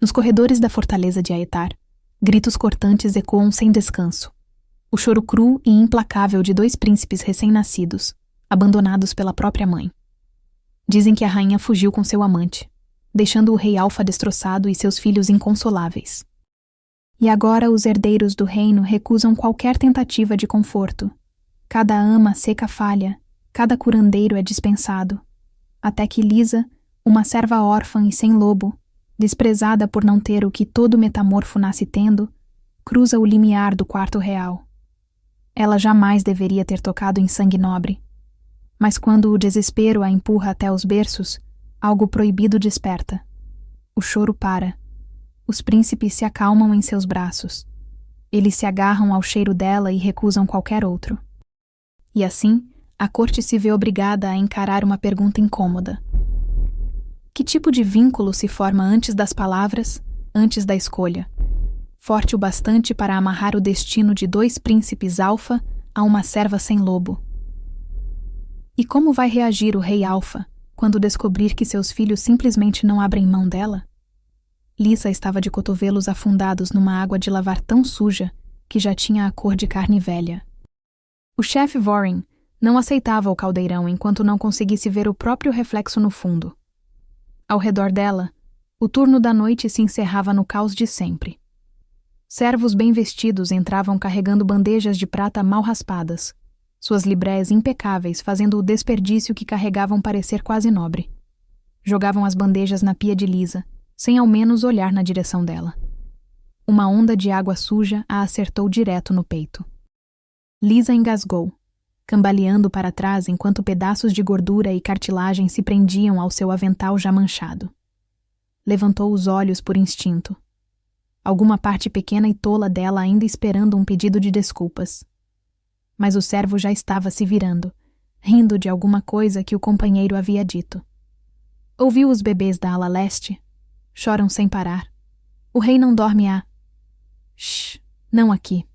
Nos corredores da fortaleza de Aetar, gritos cortantes ecoam sem descanso. O choro cru e implacável de dois príncipes recém-nascidos, abandonados pela própria mãe. Dizem que a rainha fugiu com seu amante, deixando o rei Alfa destroçado e seus filhos inconsoláveis. E agora os herdeiros do reino recusam qualquer tentativa de conforto. Cada ama seca falha, cada curandeiro é dispensado, até que Lisa, uma serva órfã e sem lobo, desprezada por não ter o que todo metamorfo nasce tendo, cruza o limiar do quarto real. Ela jamais deveria ter tocado em sangue nobre. Mas quando o desespero a empurra até os berços, algo proibido desperta. O choro para. Os príncipes se acalmam em seus braços. Eles se agarram ao cheiro dela e recusam qualquer outro. E assim, a corte se vê obrigada a encarar uma pergunta incômoda. Que tipo de vínculo se forma antes das palavras, antes da escolha? Forte o bastante para amarrar o destino de dois príncipes Alfa a uma serva sem lobo. E como vai reagir o rei Alfa quando descobrir que seus filhos simplesmente não abrem mão dela? Lisa estava de cotovelos afundados numa água de lavar tão suja que já tinha a cor de carne velha. O chefe Vorin não aceitava o caldeirão enquanto não conseguisse ver o próprio reflexo no fundo. Ao redor dela, o turno da noite se encerrava no caos de sempre. Servos bem vestidos entravam carregando bandejas de prata mal raspadas, suas librés impecáveis fazendo o desperdício que carregavam parecer quase nobre. Jogavam as bandejas na pia de Lisa, sem ao menos olhar na direção dela. Uma onda de água suja a acertou direto no peito. Lisa engasgou, cambaleando para trás enquanto pedaços de gordura e cartilagem se prendiam ao seu avental já manchado. Levantou os olhos por instinto. Alguma parte pequena e tola dela ainda esperando um pedido de desculpas. Mas o servo já estava se virando, rindo de alguma coisa que o companheiro havia dito. Ouviu os bebês da ala leste? Choram sem parar. O rei não dorme há... Shh, não aqui.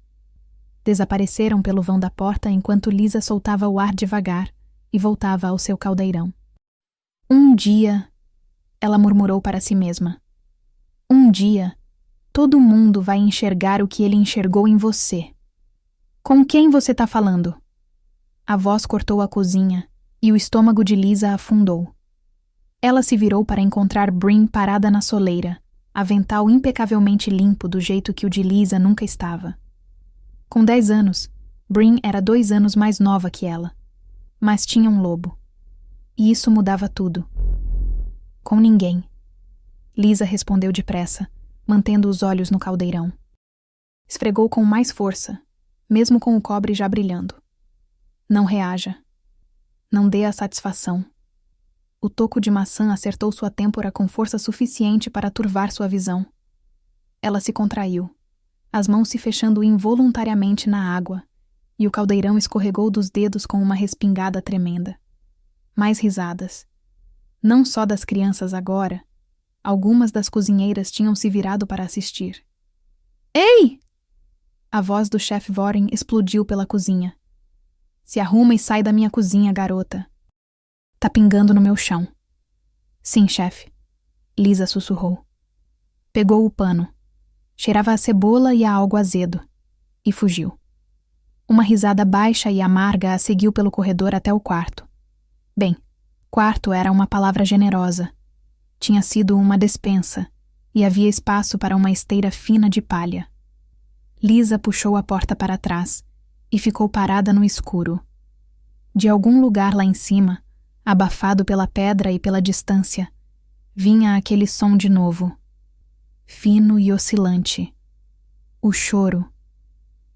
Desapareceram pelo vão da porta enquanto Lisa soltava o ar devagar e voltava ao seu caldeirão. Um dia, ela murmurou para si mesma. Um dia, todo mundo vai enxergar o que ele enxergou em você. Com quem você está falando? A voz cortou a cozinha e o estômago de Lisa afundou. Ela se virou para encontrar Bryn parada na soleira, avental impecavelmente limpo do jeito que o de Lisa nunca estava. Com 10 anos, Bryn era 2 anos mais nova que ela, mas tinha um lobo. E isso mudava tudo. Com ninguém. Lisa respondeu depressa, mantendo os olhos no caldeirão. Esfregou com mais força, mesmo com o cobre já brilhando. Não reaja. Não dê a satisfação. O toco de maçã acertou sua têmpora com força suficiente para turvar sua visão. Ela se contraiu, as mãos se fechando involuntariamente na água, e o caldeirão escorregou dos dedos com uma respingada tremenda. Mais risadas. Não só das crianças agora, algumas das cozinheiras tinham se virado para assistir. Ei! A voz do chefe Vorin explodiu pela cozinha. Se arruma e sai da minha cozinha, garota. Tá pingando no meu chão. Sim, chefe. Lisa sussurrou. Pegou o pano. Cheirava a cebola e a algo azedo. E fugiu. Uma risada baixa e amarga a seguiu pelo corredor até o quarto. Bem, quarto era uma palavra generosa. Tinha sido uma despensa, e havia espaço para uma esteira fina de palha. Lisa puxou a porta para trás e ficou parada no escuro. De algum lugar lá em cima, abafado pela pedra e pela distância, vinha aquele som de novo. Fino e oscilante. O choro.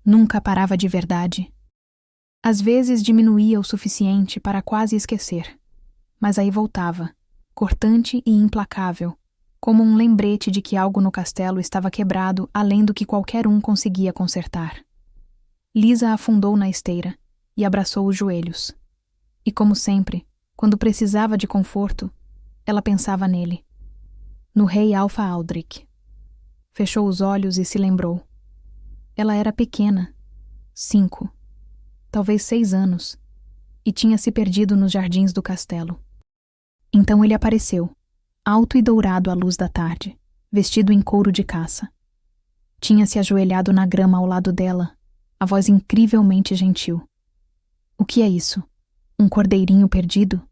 Nunca parava de verdade. Às vezes diminuía o suficiente para quase esquecer, mas aí voltava, cortante e implacável, como um lembrete de que algo no castelo estava quebrado além do que qualquer um conseguia consertar. Lisa afundou na esteira e abraçou os joelhos. E como sempre, quando precisava de conforto, ela pensava nele. No rei Alfa Aldrich. Fechou os olhos e se lembrou. Ela era pequena, 5, talvez 6 anos, e tinha se perdido nos jardins do castelo. Então ele apareceu, alto e dourado à luz da tarde, vestido em couro de caça. Tinha se ajoelhado na grama ao lado dela, a voz incrivelmente gentil. O que é isso? Um cordeirinho perdido?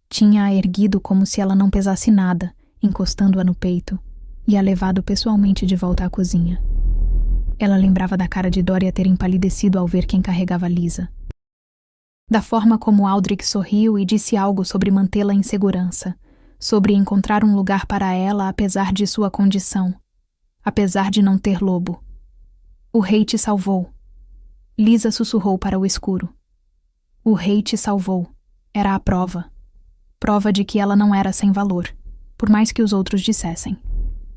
Tinha-a erguido como se ela não pesasse nada, encostando-a no peito, e a levado pessoalmente de volta à cozinha. Ela lembrava da cara de Doria ter empalidecido ao ver quem carregava Lisa. Da forma como Aldrich sorriu e disse algo sobre mantê-la em segurança, sobre encontrar um lugar para ela apesar de sua condição, apesar de não ter lobo. O rei te salvou. Lisa sussurrou para o escuro. O rei te salvou. Era a prova. Prova de que ela não era sem valor, por mais que os outros dissessem.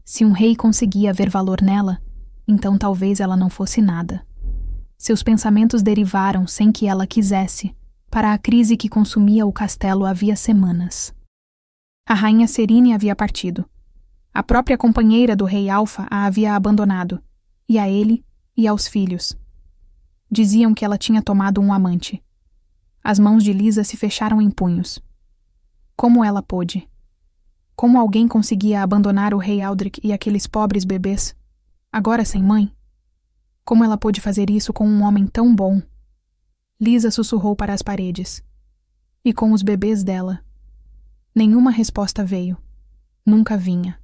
Se um rei conseguia ver valor nela, então talvez ela não fosse nada. Seus pensamentos derivaram, sem que ela quisesse, para a crise que consumia o castelo havia semanas. A rainha Serine havia partido. A própria companheira do rei Alfa a havia abandonado, e a ele e aos filhos. Diziam que ela tinha tomado um amante. As mãos de Lisa se fecharam em punhos. Como ela pôde? Como alguém conseguia abandonar o rei Aldrich e aqueles pobres bebês, agora sem mãe? Como ela pôde fazer isso com um homem tão bom? Lisa sussurrou para as paredes. E com os bebês dela? Nenhuma resposta veio. Nunca vinha.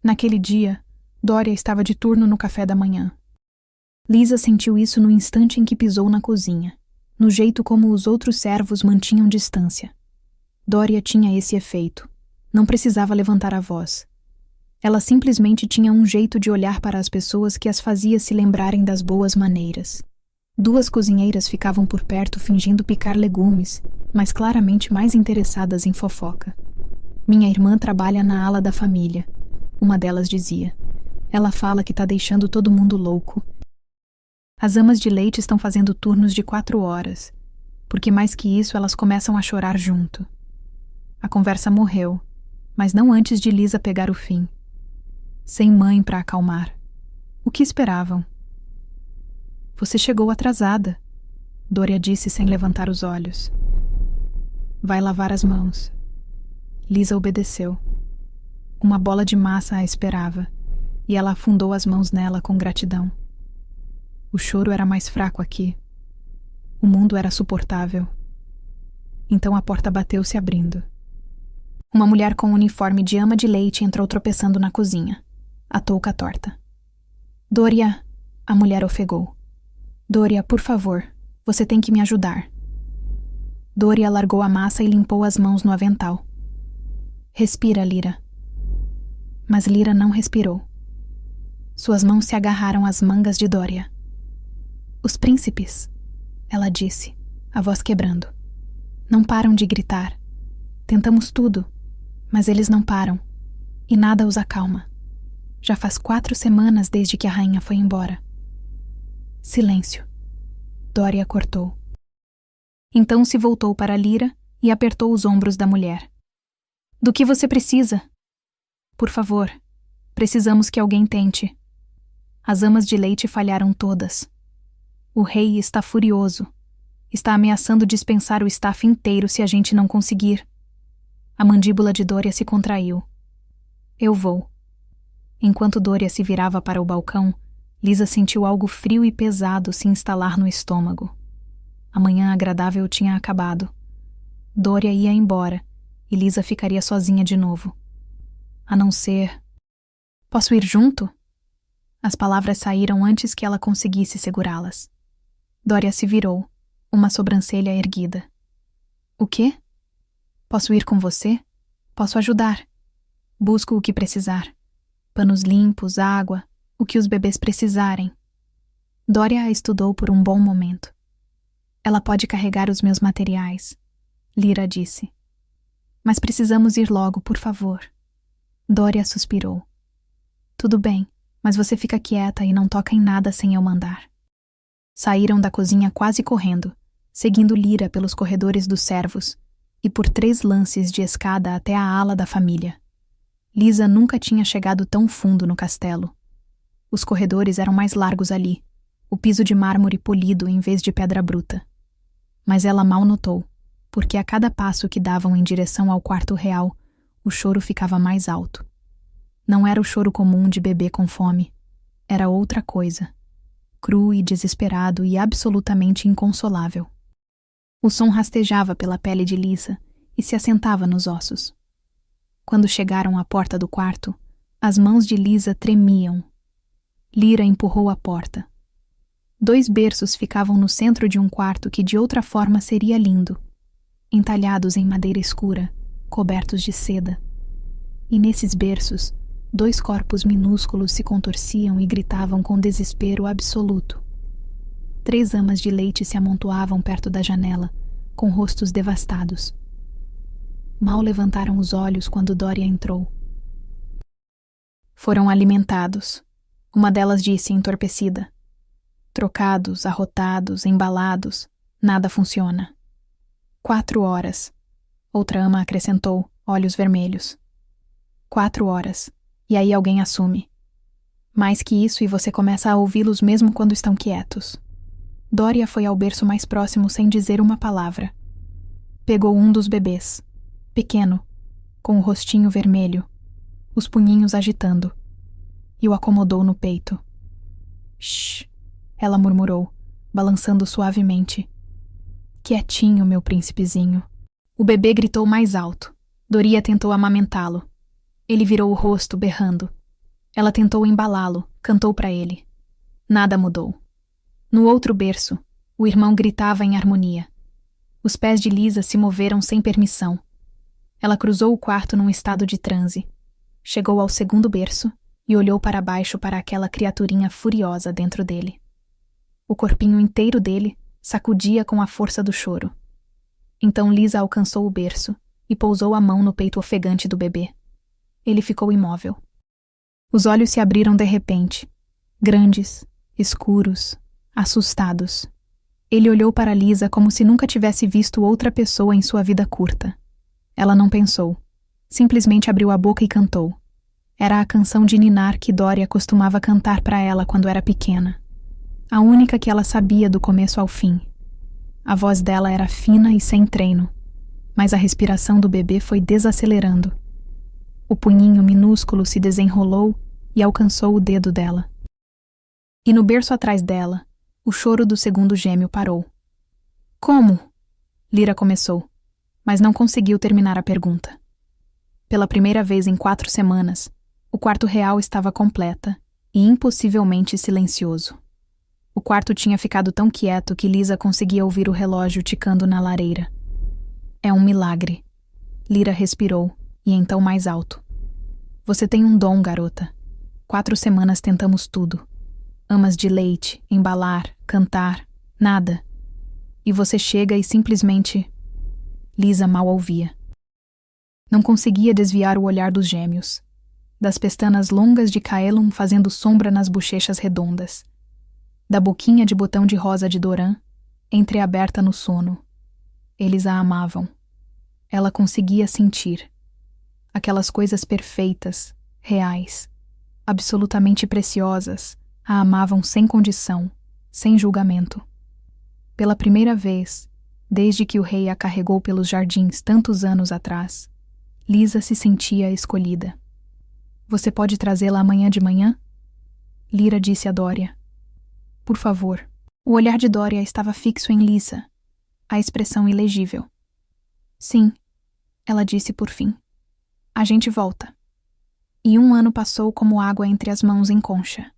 Naquele dia, Doria estava de turno no café da manhã. Lisa sentiu isso no instante em que pisou na cozinha, no jeito como os outros servos mantinham distância. Doria tinha esse efeito. Não precisava levantar a voz. Ela simplesmente tinha um jeito de olhar para as pessoas que as fazia se lembrarem das boas maneiras. 2 cozinheiras ficavam por perto fingindo picar legumes, mas claramente mais interessadas em fofoca. Minha irmã trabalha na ala da família, uma delas dizia. Ela fala que tá deixando todo mundo louco. As amas de leite estão fazendo turnos de 4 horas, porque mais que isso elas começam a chorar junto. A conversa morreu, mas não antes de Lisa pegar o fim. Sem mãe para acalmar. O que esperavam? Você chegou atrasada, Doria disse sem levantar os olhos. Vai lavar as mãos. Lisa obedeceu. Uma bola de massa a esperava, e ela afundou as mãos nela com gratidão. O choro era mais fraco aqui. O mundo era suportável. Então a porta bateu se abrindo. Uma mulher com um uniforme de ama de leite entrou tropeçando na cozinha. A touca torta. Doria, a mulher ofegou. Doria, por favor, você tem que me ajudar. Doria largou a massa e limpou as mãos no avental. Respira, Lyra. Mas Lyra não respirou. Suas mãos se agarraram às mangas de Doria. Os príncipes, ela disse, a voz quebrando. Não param de gritar. Tentamos tudo, mas eles não param, e nada os acalma. Já faz 4 semanas desde que a rainha foi embora. Silêncio. Doria cortou. Então se voltou para Lyra e apertou os ombros da mulher. Do que você precisa? Por favor, precisamos que alguém tente. As amas de leite falharam todas. O rei está furioso. Está ameaçando dispensar o staff inteiro se a gente não conseguir. A mandíbula de Doria se contraiu. Eu vou. Enquanto Doria se virava para o balcão, Lisa sentiu algo frio e pesado se instalar no estômago. A manhã agradável tinha acabado. Doria ia embora, e Lisa ficaria sozinha de novo. A não ser... Posso ir junto? As palavras saíram antes que ela conseguisse segurá-las. Doria se virou, uma sobrancelha erguida. O quê? Posso ir com você? Posso ajudar. Busco o que precisar. Panos limpos, água, o que os bebês precisarem. Doria a estudou por um bom momento. Ela pode carregar os meus materiais, Lyra disse. Mas precisamos ir logo, por favor. Doria suspirou. Tudo bem, mas você fica quieta e não toca em nada sem eu mandar. Saíram da cozinha quase correndo, seguindo Lyra pelos corredores dos servos, e por 3 lances de escada até a ala da família. Lisa nunca tinha chegado tão fundo no castelo. Os corredores eram mais largos ali, o piso de mármore polido em vez de pedra bruta. Mas ela mal notou, porque a cada passo que davam em direção ao quarto real, o choro ficava mais alto. Não era o choro comum de bebê com fome. Era outra coisa. Cru e desesperado e absolutamente inconsolável. O som rastejava pela pele de Lisa e se assentava nos ossos. Quando chegaram à porta do quarto, as mãos de Lisa tremiam. Lyra empurrou a porta. 2 berços ficavam no centro de um quarto que de outra forma seria lindo, entalhados em madeira escura, cobertos de seda. E nesses berços, 2 corpos minúsculos se contorciam e gritavam com desespero absoluto. 3 amas de leite se amontoavam perto da janela, com rostos devastados. Mal levantaram os olhos quando Doria entrou. Foram alimentados, uma delas disse entorpecida. Trocados, arrotados, embalados, nada funciona. 4 horas. Outra ama acrescentou, olhos vermelhos. 4 horas. E aí alguém assume. Mais que isso e você começa a ouvi-los mesmo quando estão quietos. Doria foi ao berço mais próximo sem dizer uma palavra. Pegou um dos bebês, pequeno, com o rostinho vermelho, os punhinhos agitando, e o acomodou no peito. Shh, ela murmurou, balançando suavemente. Quietinho, meu príncipezinho. O bebê gritou mais alto. Doria tentou amamentá-lo. Ele virou o rosto, berrando. Ela tentou embalá-lo, cantou para ele. Nada mudou. No outro berço, o irmão gritava em harmonia. Os pés de Lisa se moveram sem permissão. Ela cruzou o quarto num estado de transe. Chegou ao segundo berço e olhou para baixo para aquela criaturinha furiosa dentro dele. O corpinho inteiro dele sacudia com a força do choro. Então Lisa alcançou o berço e pousou a mão no peito ofegante do bebê. Ele ficou imóvel. Os olhos se abriram de repente, grandes, escuros, assustados. Ele olhou para Lisa como se nunca tivesse visto outra pessoa em sua vida curta. Ela não pensou. Simplesmente abriu a boca e cantou. Era a canção de ninar que Doria costumava cantar para ela quando era pequena. A única que ela sabia do começo ao fim. A voz dela era fina e sem treino, mas a respiração do bebê foi desacelerando. O punhinho minúsculo se desenrolou e alcançou o dedo dela. E no berço atrás dela, o choro do segundo gêmeo parou. Como? Lyra começou, mas não conseguiu terminar a pergunta. Pela primeira vez em 4 semanas, o quarto real estava completa e impossivelmente silencioso. O quarto tinha ficado tão quieto que Lisa conseguia ouvir o relógio ticando na lareira. É um milagre. Lyra respirou, e então mais alto. Você tem um dom, garota. 4 semanas tentamos tudo. Amas de leite, embalar, cantar, nada. E você chega e simplesmente... Lisa mal ouvia. Não conseguia desviar o olhar dos gêmeos. Das pestanas longas de Kaelum fazendo sombra nas bochechas redondas. Da boquinha de botão de rosa de Doran, entreaberta no sono. Eles a amavam. Ela conseguia sentir. Aquelas coisas perfeitas, reais, absolutamente preciosas, a amavam sem condição, sem julgamento. Pela primeira vez, desde que o rei a carregou pelos jardins tantos anos atrás, Lisa se sentia escolhida. Você pode trazê-la amanhã de manhã? Lyra disse a Doria. Por favor. O olhar de Doria estava fixo em Lisa, a expressão ilegível. Sim, ela disse por fim. A gente volta. E 1 ano passou como água entre as mãos em concha.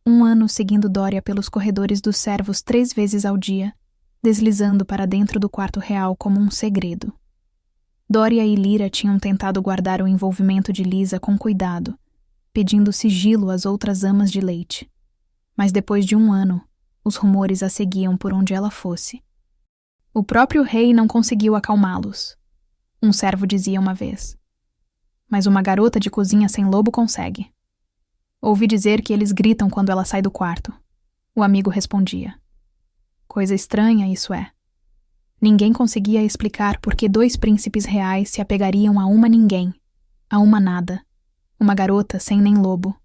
1 ano seguindo Doria pelos corredores dos servos 3 vezes ao dia, deslizando para dentro do quarto real como um segredo. Doria e Lyra tinham tentado guardar o envolvimento de Lisa com cuidado, pedindo sigilo às outras amas de leite. Mas depois de 1 ano, os rumores a seguiam por onde ela fosse. O próprio rei não conseguiu acalmá-los. Um servo dizia uma vez. Mas uma garota de cozinha sem lobo consegue. Ouvi dizer que eles gritam quando ela sai do quarto. O amigo respondia. Coisa estranha isso é. Ninguém conseguia explicar por que 2 príncipes reais se apegariam a uma ninguém, a uma nada, uma garota sem nem lobo.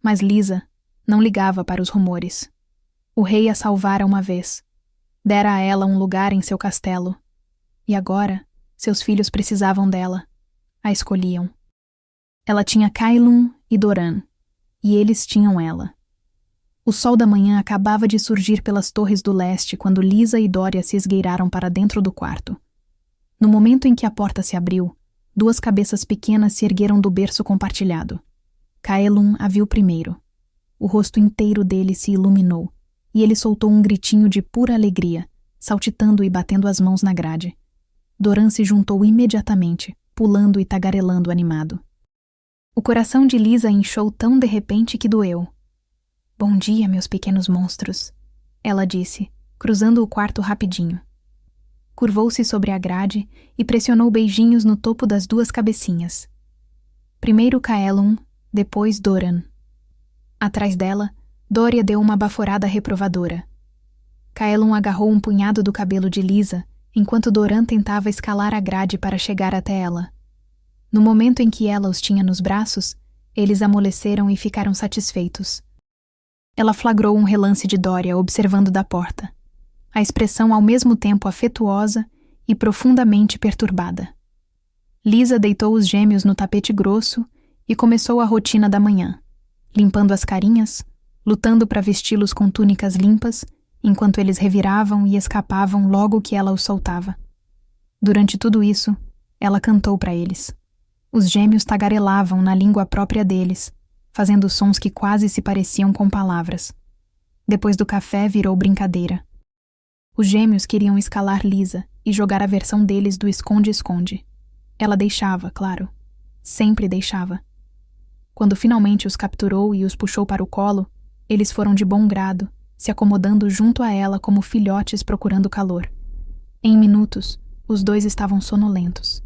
Mas Lisa não ligava para os rumores. O rei a salvara uma vez. Dera a ela um lugar em seu castelo. E agora, seus filhos precisavam dela. A escolhiam. Ela tinha Kaelum e Doran, e eles tinham ela. O sol da manhã acabava de surgir pelas torres do leste quando Lisa e Doria se esgueiraram para dentro do quarto. No momento em que a porta se abriu, duas cabeças pequenas se ergueram do berço compartilhado. Kaelum a viu primeiro. O rosto inteiro dele se iluminou, e ele soltou um gritinho de pura alegria, saltitando e batendo as mãos na grade. Doran se juntou imediatamente, pulando e tagarelando animado. O coração de Lisa inchou tão de repente que doeu. "Bom dia, meus pequenos monstros", ela disse, cruzando o quarto rapidinho. Curvou-se sobre a grade e pressionou beijinhos no topo das duas cabecinhas. Primeiro Kaelum, depois Doran. Atrás dela, Doria deu uma baforada reprovadora. Kaelum agarrou um punhado do cabelo de Lisa, enquanto Doran tentava escalar a grade para chegar até ela. No momento em que ela os tinha nos braços, eles amoleceram e ficaram satisfeitos. Ela flagrou um relance de Doria observando da porta, a expressão ao mesmo tempo afetuosa e profundamente perturbada. Lisa deitou os gêmeos no tapete grosso e começou a rotina da manhã, limpando as carinhas, lutando para vesti-los com túnicas limpas, enquanto eles reviravam e escapavam logo que ela os soltava. Durante tudo isso, ela cantou para eles. Os gêmeos tagarelavam na língua própria deles, fazendo sons que quase se pareciam com palavras. Depois do café virou brincadeira. Os gêmeos queriam escalar Lisa e jogar a versão deles do esconde-esconde. Ela deixava, claro. Sempre deixava. Quando finalmente os capturou e os puxou para o colo, eles foram de bom grado, se acomodando junto a ela como filhotes procurando calor. Em minutos, os dois estavam sonolentos.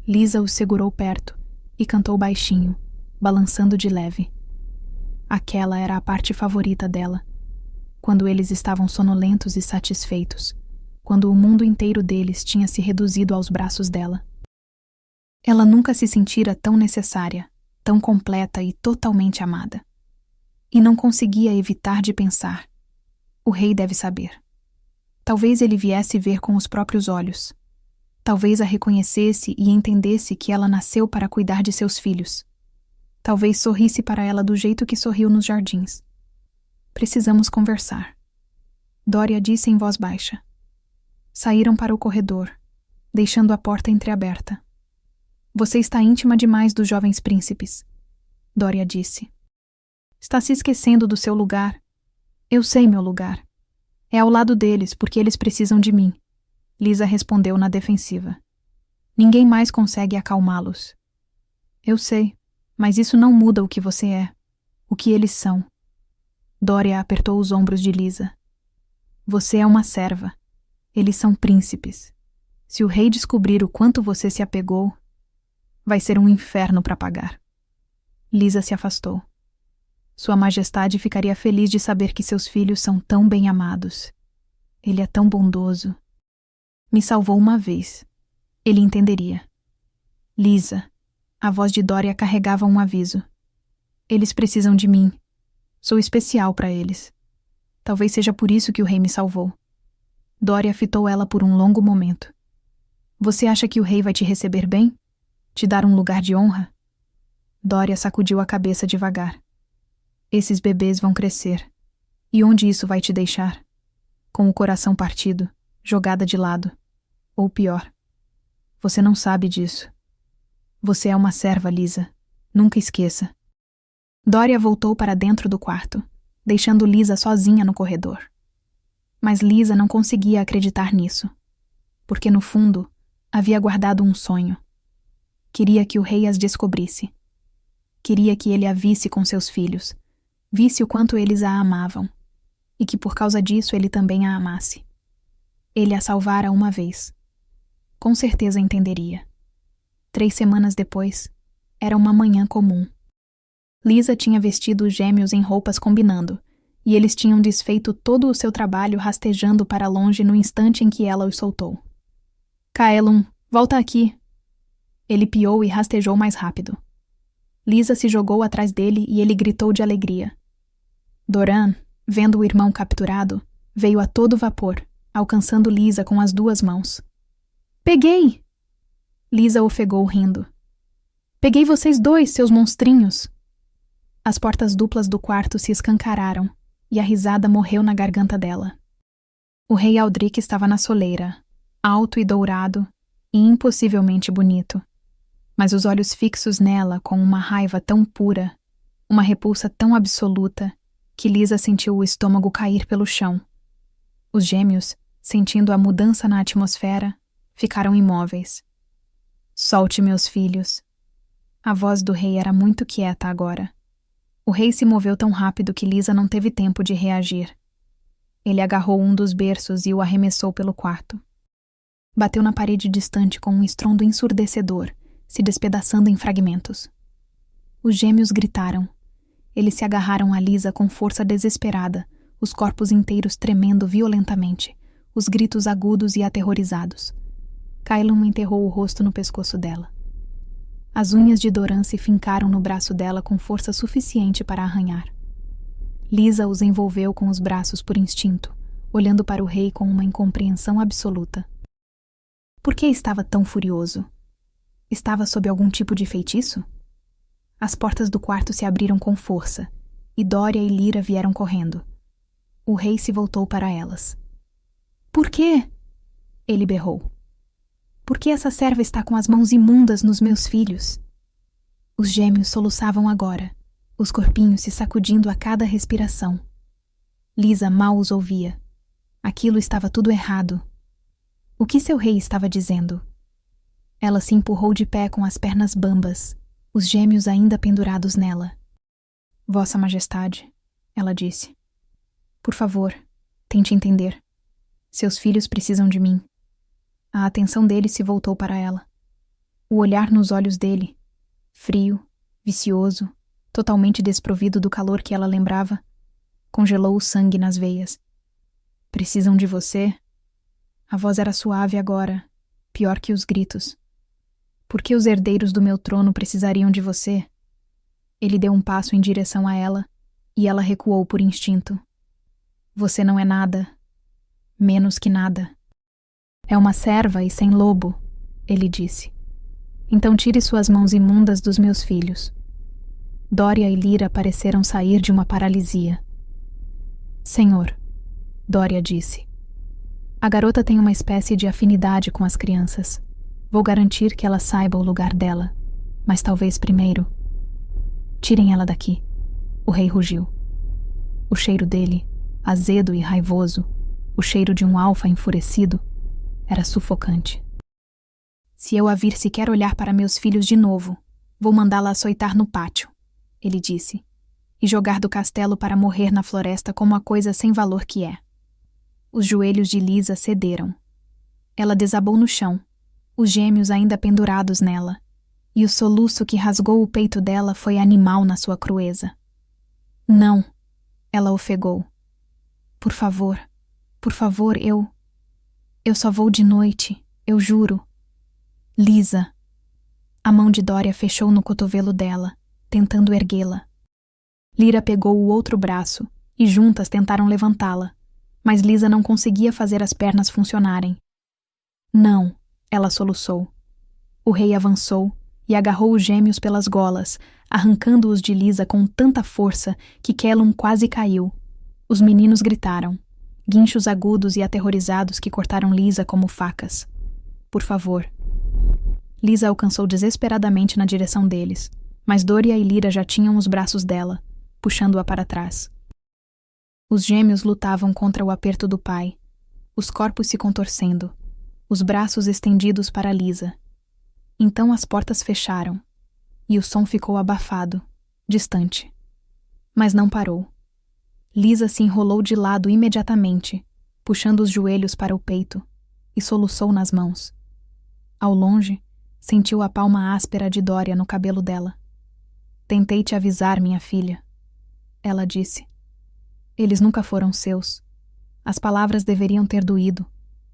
Lisa os segurou perto e cantou baixinho, balançando de leve. Aquela era a parte favorita dela. Quando eles estavam sonolentos e satisfeitos, quando o mundo inteiro deles tinha se reduzido aos braços dela. Ela nunca se sentira tão necessária, tão completa e totalmente amada. E não conseguia evitar de pensar: o rei deve saber. Talvez ele viesse ver com os próprios olhos. Talvez a reconhecesse e entendesse que ela nasceu para cuidar de seus filhos. Talvez sorrisse para ela do jeito que sorriu nos jardins. "Precisamos conversar", Doria disse em voz baixa. Saíram para o corredor, deixando a porta entreaberta. "Você está íntima demais dos jovens príncipes", Doria disse. "Está se esquecendo do seu lugar." "Eu sei meu lugar. É ao lado deles, porque eles precisam de mim", Lisa respondeu na defensiva. "Ninguém mais consegue acalmá-los." "Eu sei, mas isso não muda o que você é, o que eles são." Doria apertou os ombros de Lisa. "Você é uma serva. Eles são príncipes. Se o rei descobrir o quanto você se apegou, vai ser um inferno para pagar." Lisa se afastou. "Sua Majestade ficaria feliz de saber que seus filhos são tão bem amados. Ele é tão bondoso. Me salvou uma vez. Ele entenderia." "Lisa", a voz de Doria carregava um aviso. "Eles precisam de mim. Sou especial para eles. Talvez seja por isso que o rei me salvou." Doria fitou ela por um longo momento. "Você acha que o rei vai te receber bem? Te dar um lugar de honra?" Doria sacudiu a cabeça devagar. "Esses bebês vão crescer. E onde isso vai te deixar? Com o coração partido, jogada de lado. Ou pior. Você não sabe disso. Você é uma serva, Lisa. Nunca esqueça." Doria voltou para dentro do quarto, deixando Lisa sozinha no corredor. Mas Lisa não conseguia acreditar nisso, porque no fundo havia guardado um sonho. Queria que o rei as descobrisse. Queria que ele a visse com seus filhos, visse o quanto eles a amavam, e que por causa disso ele também a amasse. Ele a salvara uma vez. Com certeza entenderia. 3 semanas depois, era uma manhã comum. Lisa tinha vestido os gêmeos em roupas combinando, e eles tinham desfeito todo o seu trabalho rastejando para longe no instante em que ela os soltou. "Kaelum, volta aqui!" Ele piou e rastejou mais rápido. Lisa se jogou atrás dele e ele gritou de alegria. Doran, vendo o irmão capturado, veio a todo vapor, alcançando Lisa com as 2 mãos. "Peguei!" Lisa ofegou rindo. Peguei vocês dois, seus monstrinhos! As portas duplas do quarto se escancararam e a risada morreu na garganta dela. O rei Aldric estava na soleira, alto e dourado e impossivelmente bonito, mas os olhos fixos nela com uma raiva tão pura, uma repulsa tão absoluta, que Lisa sentiu o estômago cair pelo chão. Os gêmeos, sentindo a mudança na atmosfera, ficaram imóveis. Solte meus filhos. A voz do rei era muito quieta agora. O rei se moveu tão rápido que Lisa não teve tempo de reagir. Ele agarrou um dos berços e o arremessou pelo quarto. Bateu na parede distante com um estrondo ensurdecedor, se despedaçando em fragmentos. Os gêmeos gritaram. Eles se agarraram a Lisa com força desesperada, os corpos inteiros tremendo violentamente, os gritos agudos e aterrorizados. Kailum enterrou o rosto no pescoço dela. As unhas de Doran se fincaram no braço dela com força suficiente para arranhar. Lisa os envolveu com os braços por instinto, olhando para o rei com uma incompreensão absoluta. Por que estava tão furioso? Estava sob algum tipo de feitiço? As portas do quarto se abriram com força, e Dória e Lyra vieram correndo. O rei se voltou para elas. Por quê? Ele berrou. Por que essa serva está com as mãos imundas nos meus filhos? Os gêmeos soluçavam agora, os corpinhos se sacudindo a cada respiração. Lisa mal os ouvia. Aquilo estava tudo errado. O que seu rei estava dizendo? Ela se empurrou de pé com as pernas bambas, os gêmeos ainda pendurados nela. Vossa Majestade, ela disse. Por favor, tente entender. Seus filhos precisam de mim. A atenção dele se voltou para ela. O olhar nos olhos dele, frio, vicioso, totalmente desprovido do calor que ela lembrava, congelou o sangue nas veias. Precisam de você? A voz era suave agora, pior que os gritos. Por que os herdeiros do meu trono precisariam de você? Ele deu um passo em direção a ela, e ela recuou por instinto. Você não é nada. Menos que nada. É uma serva e sem lobo, ele disse. Então tire suas mãos imundas dos meus filhos. Dória e Lyra pareceram sair de uma paralisia. Senhor, Dória disse. A garota tem uma espécie de afinidade com as crianças. Vou garantir que ela saiba o lugar dela, mas talvez primeiro. Tirem ela daqui, o rei rugiu. O cheiro dele, azedo e raivoso, o cheiro de um alfa enfurecido, era sufocante. Se eu a vir sequer olhar para meus filhos de novo, vou mandá-la açoitar no pátio, ele disse, e jogar do castelo para morrer na floresta como a coisa sem valor que é. Os joelhos de Lisa cederam. Ela desabou no chão, os gêmeos ainda pendurados nela, e o soluço que rasgou o peito dela foi animal na sua crueza. Não, ela ofegou. Por favor, eu só vou de noite, eu juro. Lisa. A mão de Dória fechou no cotovelo dela, tentando erguê-la. Lyra pegou o outro braço e juntas tentaram levantá-la, mas Lisa não conseguia fazer as pernas funcionarem. Não, ela soluçou. O rei avançou e agarrou os gêmeos pelas golas, arrancando-os de Lisa com tanta força que Kellum quase caiu. Os meninos gritaram, guinchos agudos e aterrorizados que cortaram Lisa como facas. Por favor. Lisa alcançou desesperadamente na direção deles, mas Dória e Lyra já tinham os braços dela, puxando-a para trás. Os gêmeos lutavam contra o aperto do pai, os corpos se contorcendo, os braços estendidos para Lisa. Então as portas fecharam, e o som ficou abafado, distante. Mas não parou. Lisa se enrolou de lado imediatamente, puxando os joelhos para o peito, e soluçou nas mãos. Ao longe, sentiu a palma áspera de Dória no cabelo dela. Tentei te avisar, minha filha, ela disse. Eles nunca foram seus. As palavras deveriam ter doído,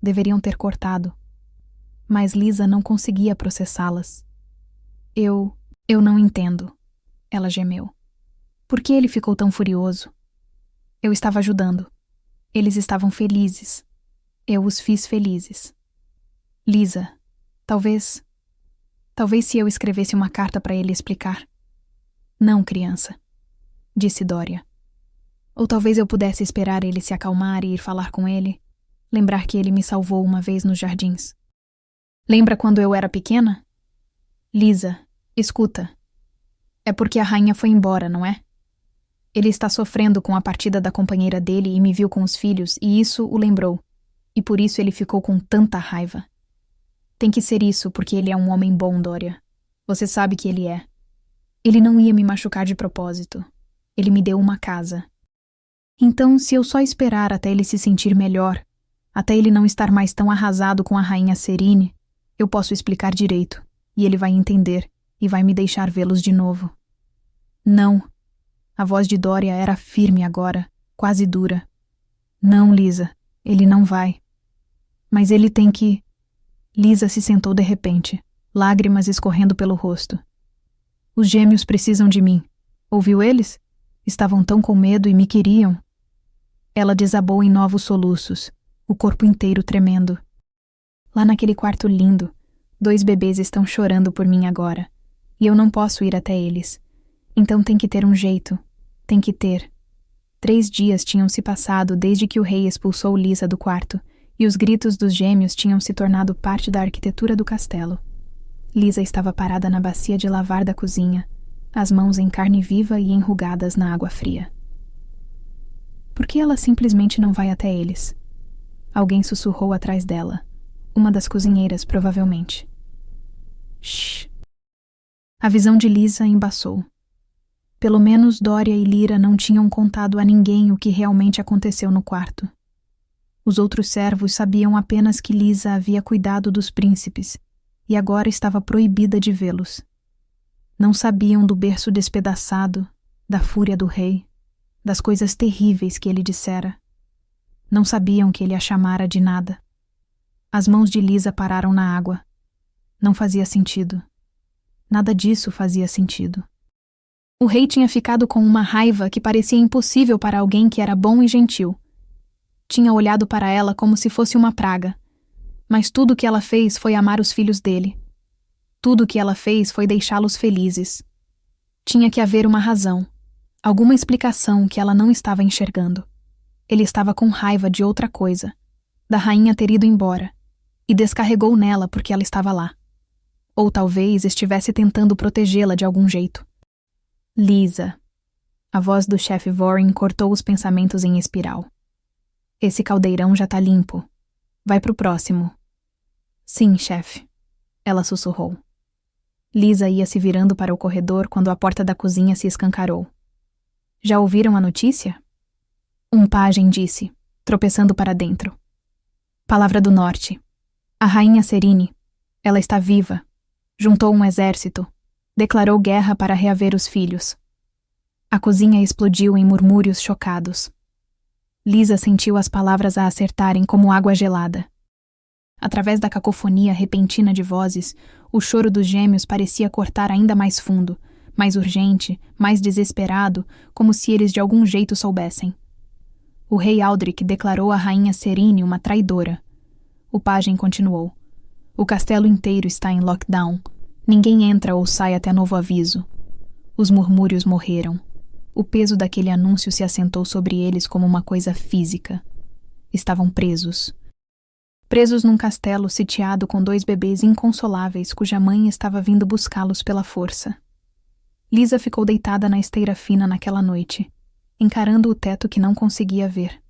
deveriam ter cortado. Mas Lisa não conseguia processá-las. Eu não entendo, ela gemeu. Por que ele ficou tão furioso? Eu estava ajudando. Eles estavam felizes. Eu os fiz felizes. Lisa, talvez... Talvez se eu escrevesse uma carta para ele explicar. Não, criança, disse Doria. Ou talvez eu pudesse esperar ele se acalmar e ir falar com ele, lembrar que ele me salvou uma vez nos jardins. Lembra quando eu era pequena? Lisa, escuta. É porque a rainha foi embora, não é? Ele está sofrendo com a partida da companheira dele e me viu com os filhos, e isso o lembrou. E por isso ele ficou com tanta raiva. Tem que ser isso, porque ele é um homem bom, Doria. Você sabe que ele é. Ele não ia me machucar de propósito. Ele me deu uma casa. Então, se eu só esperar até ele se sentir melhor, até ele não estar mais tão arrasado com a rainha Serine, eu posso explicar direito, e ele vai entender, e vai me deixar vê-los de novo. Não. A voz de Doria era firme agora, quase dura. Não, Lisa, ele não vai. Mas ele tem que... Lisa se sentou de repente, lágrimas escorrendo pelo rosto. Os gêmeos precisam de mim. Ouviu eles? Estavam tão com medo e me queriam. Ela desabou em novos soluços, o corpo inteiro tremendo. Lá naquele quarto lindo, 2 bebês estão chorando por mim agora, e eu não posso ir até eles. Então tem que ter um jeito. Tem que ter. 3 dias tinham se passado desde que o rei expulsou Lisa do quarto, e os gritos dos gêmeos tinham se tornado parte da arquitetura do castelo. Lisa estava parada na bacia de lavar da cozinha, as mãos em carne viva e enrugadas na água fria. Por que ela simplesmente não vai até eles? Alguém sussurrou atrás dela. Uma das cozinheiras, provavelmente. Shhh. A visão de Lisa embaçou. Pelo menos Doria e Lyra não tinham contado a ninguém o que realmente aconteceu no quarto. Os outros servos sabiam apenas que Lisa havia cuidado dos príncipes e agora estava proibida de vê-los. Não sabiam do berço despedaçado, da fúria do rei, das coisas terríveis que ele dissera. Não sabiam que ele a chamara de nada. As mãos de Lisa pararam na água. Não fazia sentido. Nada disso fazia sentido. O rei tinha ficado com uma raiva que parecia impossível para alguém que era bom e gentil. Tinha olhado para ela como se fosse uma praga. Mas tudo o que ela fez foi amar os filhos dele. Tudo o que ela fez foi deixá-los felizes. Tinha que haver uma razão, alguma explicação que ela não estava enxergando. Ele estava com raiva de outra coisa, da rainha ter ido embora, e descarregou nela porque ela estava lá. Ou talvez estivesse tentando protegê-la de algum jeito. Lisa. A voz do chefe Vorin cortou os pensamentos em espiral. Esse caldeirão já tá limpo. Vai pro próximo. Sim, chefe. Ela sussurrou. Lisa ia se virando para o corredor quando a porta da cozinha se escancarou. Já ouviram a notícia? Um pajem disse, tropeçando para dentro. Palavra do norte. A rainha Serine. Ela está viva. Juntou um exército. Declarou guerra para reaver os filhos. A cozinha explodiu em murmúrios chocados. Lisa sentiu as palavras a acertarem como água gelada. Através da cacofonia repentina de vozes, o choro dos gêmeos parecia cortar ainda mais fundo, mais urgente, mais desesperado, como se eles de algum jeito soubessem. O rei Aldrich declarou a rainha Serine uma traidora. O pajem continuou. O castelo inteiro está em lockdown. Ninguém entra ou sai até novo aviso. Os murmúrios morreram. O peso daquele anúncio se assentou sobre eles como uma coisa física. Estavam presos. Presos num castelo sitiado com 2 bebês inconsoláveis cuja mãe estava vindo buscá-los pela força. Lisa ficou deitada na esteira fina naquela noite, encarando o teto que não conseguia ver.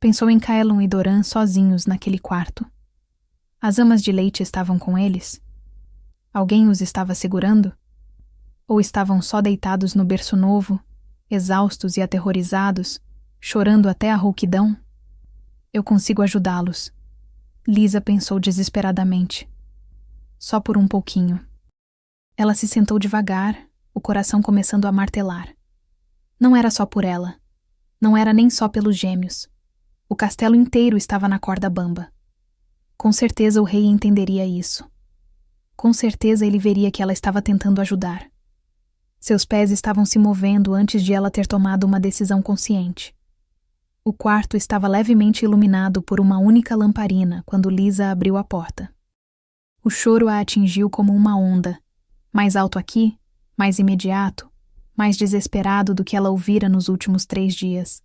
Pensou em Kaelon e Doran sozinhos naquele quarto. As amas de leite estavam com eles? Alguém os estava segurando? Ou estavam só deitados no berço novo, exaustos e aterrorizados, chorando até a rouquidão? Eu consigo ajudá-los. Lisa pensou desesperadamente. Só por um pouquinho. Ela se sentou devagar, o coração começando a martelar. Não era só por ela. Não era nem só pelos gêmeos. O castelo inteiro estava na corda bamba. Com certeza o rei entenderia isso. Com certeza ele veria que ela estava tentando ajudar. Seus pés estavam se movendo antes de ela ter tomado uma decisão consciente. O quarto estava levemente iluminado por uma única lamparina quando Lisa abriu a porta. O choro a atingiu como uma onda, mais alto aqui, mais imediato, mais desesperado do que ela ouvira nos últimos 3 dias.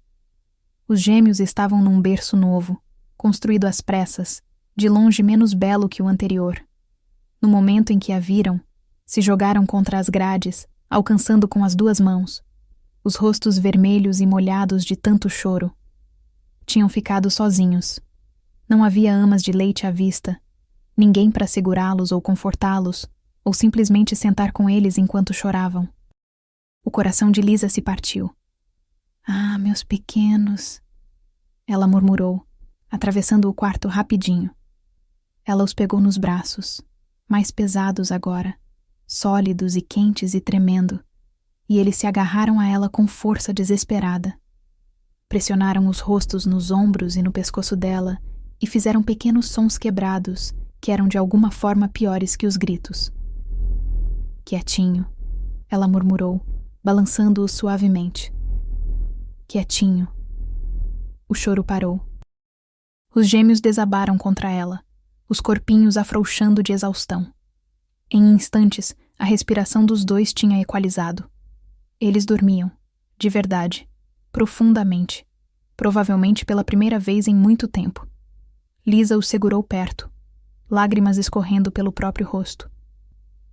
Os gêmeos estavam num berço novo, construído às pressas, de longe menos belo que o anterior. No momento em que a viram, se jogaram contra as grades, alcançando com as 2 mãos, os rostos vermelhos e molhados de tanto choro. Tinham ficado sozinhos. Não havia amas de leite à vista, ninguém para segurá-los ou confortá-los, ou simplesmente sentar com eles enquanto choravam. O coração de Lisa se partiu. "Ah, meus pequenos", ela murmurou, atravessando o quarto rapidinho. Ela os pegou nos braços, mais pesados agora, sólidos e quentes e tremendo, e eles se agarraram a ela com força desesperada. Pressionaram os rostos nos ombros e no pescoço dela e fizeram pequenos sons quebrados, que eram de alguma forma piores que os gritos. "Quietinho", ela murmurou, balançando-o suavemente. "Quietinho." O choro parou. Os gêmeos desabaram contra ela, os corpinhos afrouxando de exaustão. Em instantes, a respiração dos 2 tinha equalizado. Eles dormiam, de verdade, profundamente, provavelmente pela primeira vez em muito tempo. Lisa os segurou perto, lágrimas escorrendo pelo próprio rosto.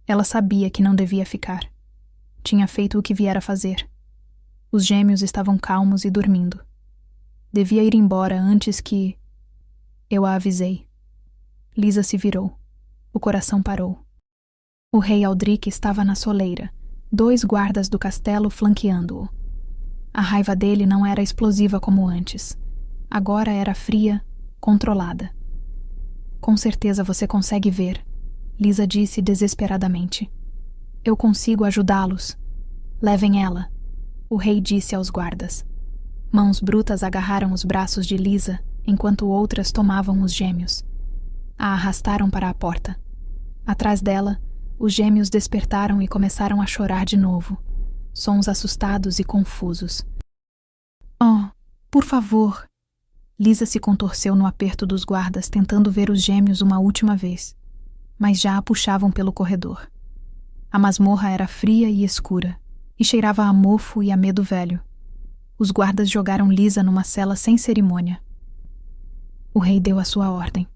Ela sabia que não devia ficar. Tinha feito o que viera fazer. Os gêmeos estavam calmos e dormindo. Devia ir embora antes que... Eu a avisei. Lisa se virou. O coração parou. O rei Aldric estava na soleira, 2 guardas do castelo flanqueando-o. A raiva dele não era explosiva como antes. Agora era fria, controlada. "Com certeza você consegue ver", Lisa disse desesperadamente. "Eu consigo ajudá-los. Levem ela", o rei disse aos guardas. Mãos brutas agarraram os braços de Lisa, enquanto outras tomavam os gêmeos. A arrastaram para a porta. Atrás dela, os gêmeos despertaram e começaram a chorar de novo, sons assustados e confusos. "Oh, por favor." Lisa se contorceu no aperto dos guardas, tentando ver os gêmeos uma última vez, mas já a puxavam pelo corredor. A masmorra era fria e escura, e cheirava a mofo e a medo velho. Os guardas jogaram Lisa numa cela sem cerimônia. "O rei deu a sua ordem",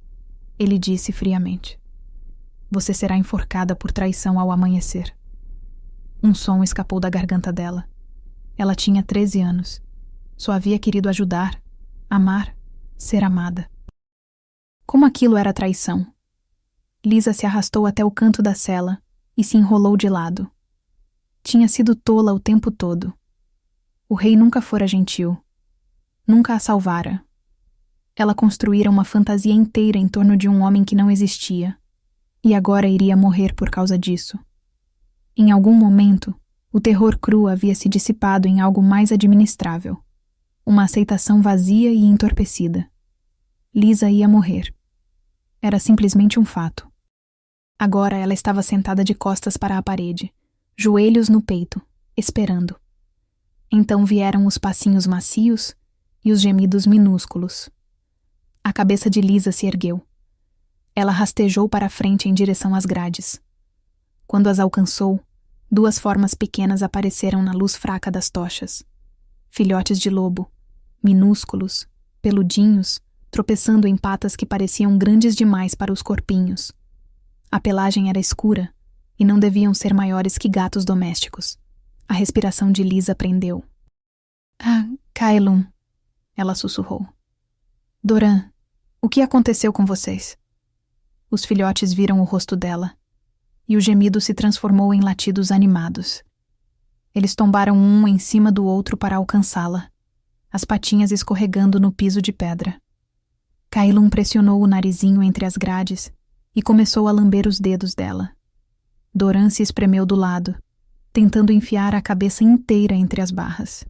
ele disse friamente. "Você será enforcada por traição ao amanhecer." Um som escapou da garganta dela. Ela tinha 13 anos. Só havia querido ajudar, amar, ser amada. Como aquilo era traição? Lisa se arrastou até o canto da cela e se enrolou de lado. Tinha sido tola o tempo todo. O rei nunca fora gentil. Nunca a salvara. Ela construíra uma fantasia inteira em torno de um homem que não existia, e agora iria morrer por causa disso. Em algum momento, o terror cru havia se dissipado em algo mais administrável. Uma aceitação vazia e entorpecida. Lisa ia morrer. Era simplesmente um fato. Agora ela estava sentada de costas para a parede, joelhos no peito, esperando. Então vieram os passinhos macios e os gemidos minúsculos. A cabeça de Lisa se ergueu. Ela rastejou para a frente em direção às grades. Quando as alcançou, 2 formas pequenas apareceram na luz fraca das tochas. Filhotes de lobo, minúsculos, peludinhos, tropeçando em patas que pareciam grandes demais para os corpinhos. A pelagem era escura e não deviam ser maiores que gatos domésticos. A respiração de Lisa prendeu. "Ah, Kaelum", ela sussurrou. "Doran, o que aconteceu com vocês?" Os filhotes viram o rosto dela, e o gemido se transformou em latidos animados. Eles tombaram um em cima do outro para alcançá-la, as patinhas escorregando no piso de pedra. Kaelum pressionou o narizinho entre as grades e começou a lamber os dedos dela. Doran se espremeu do lado, tentando enfiar a cabeça inteira entre as barras.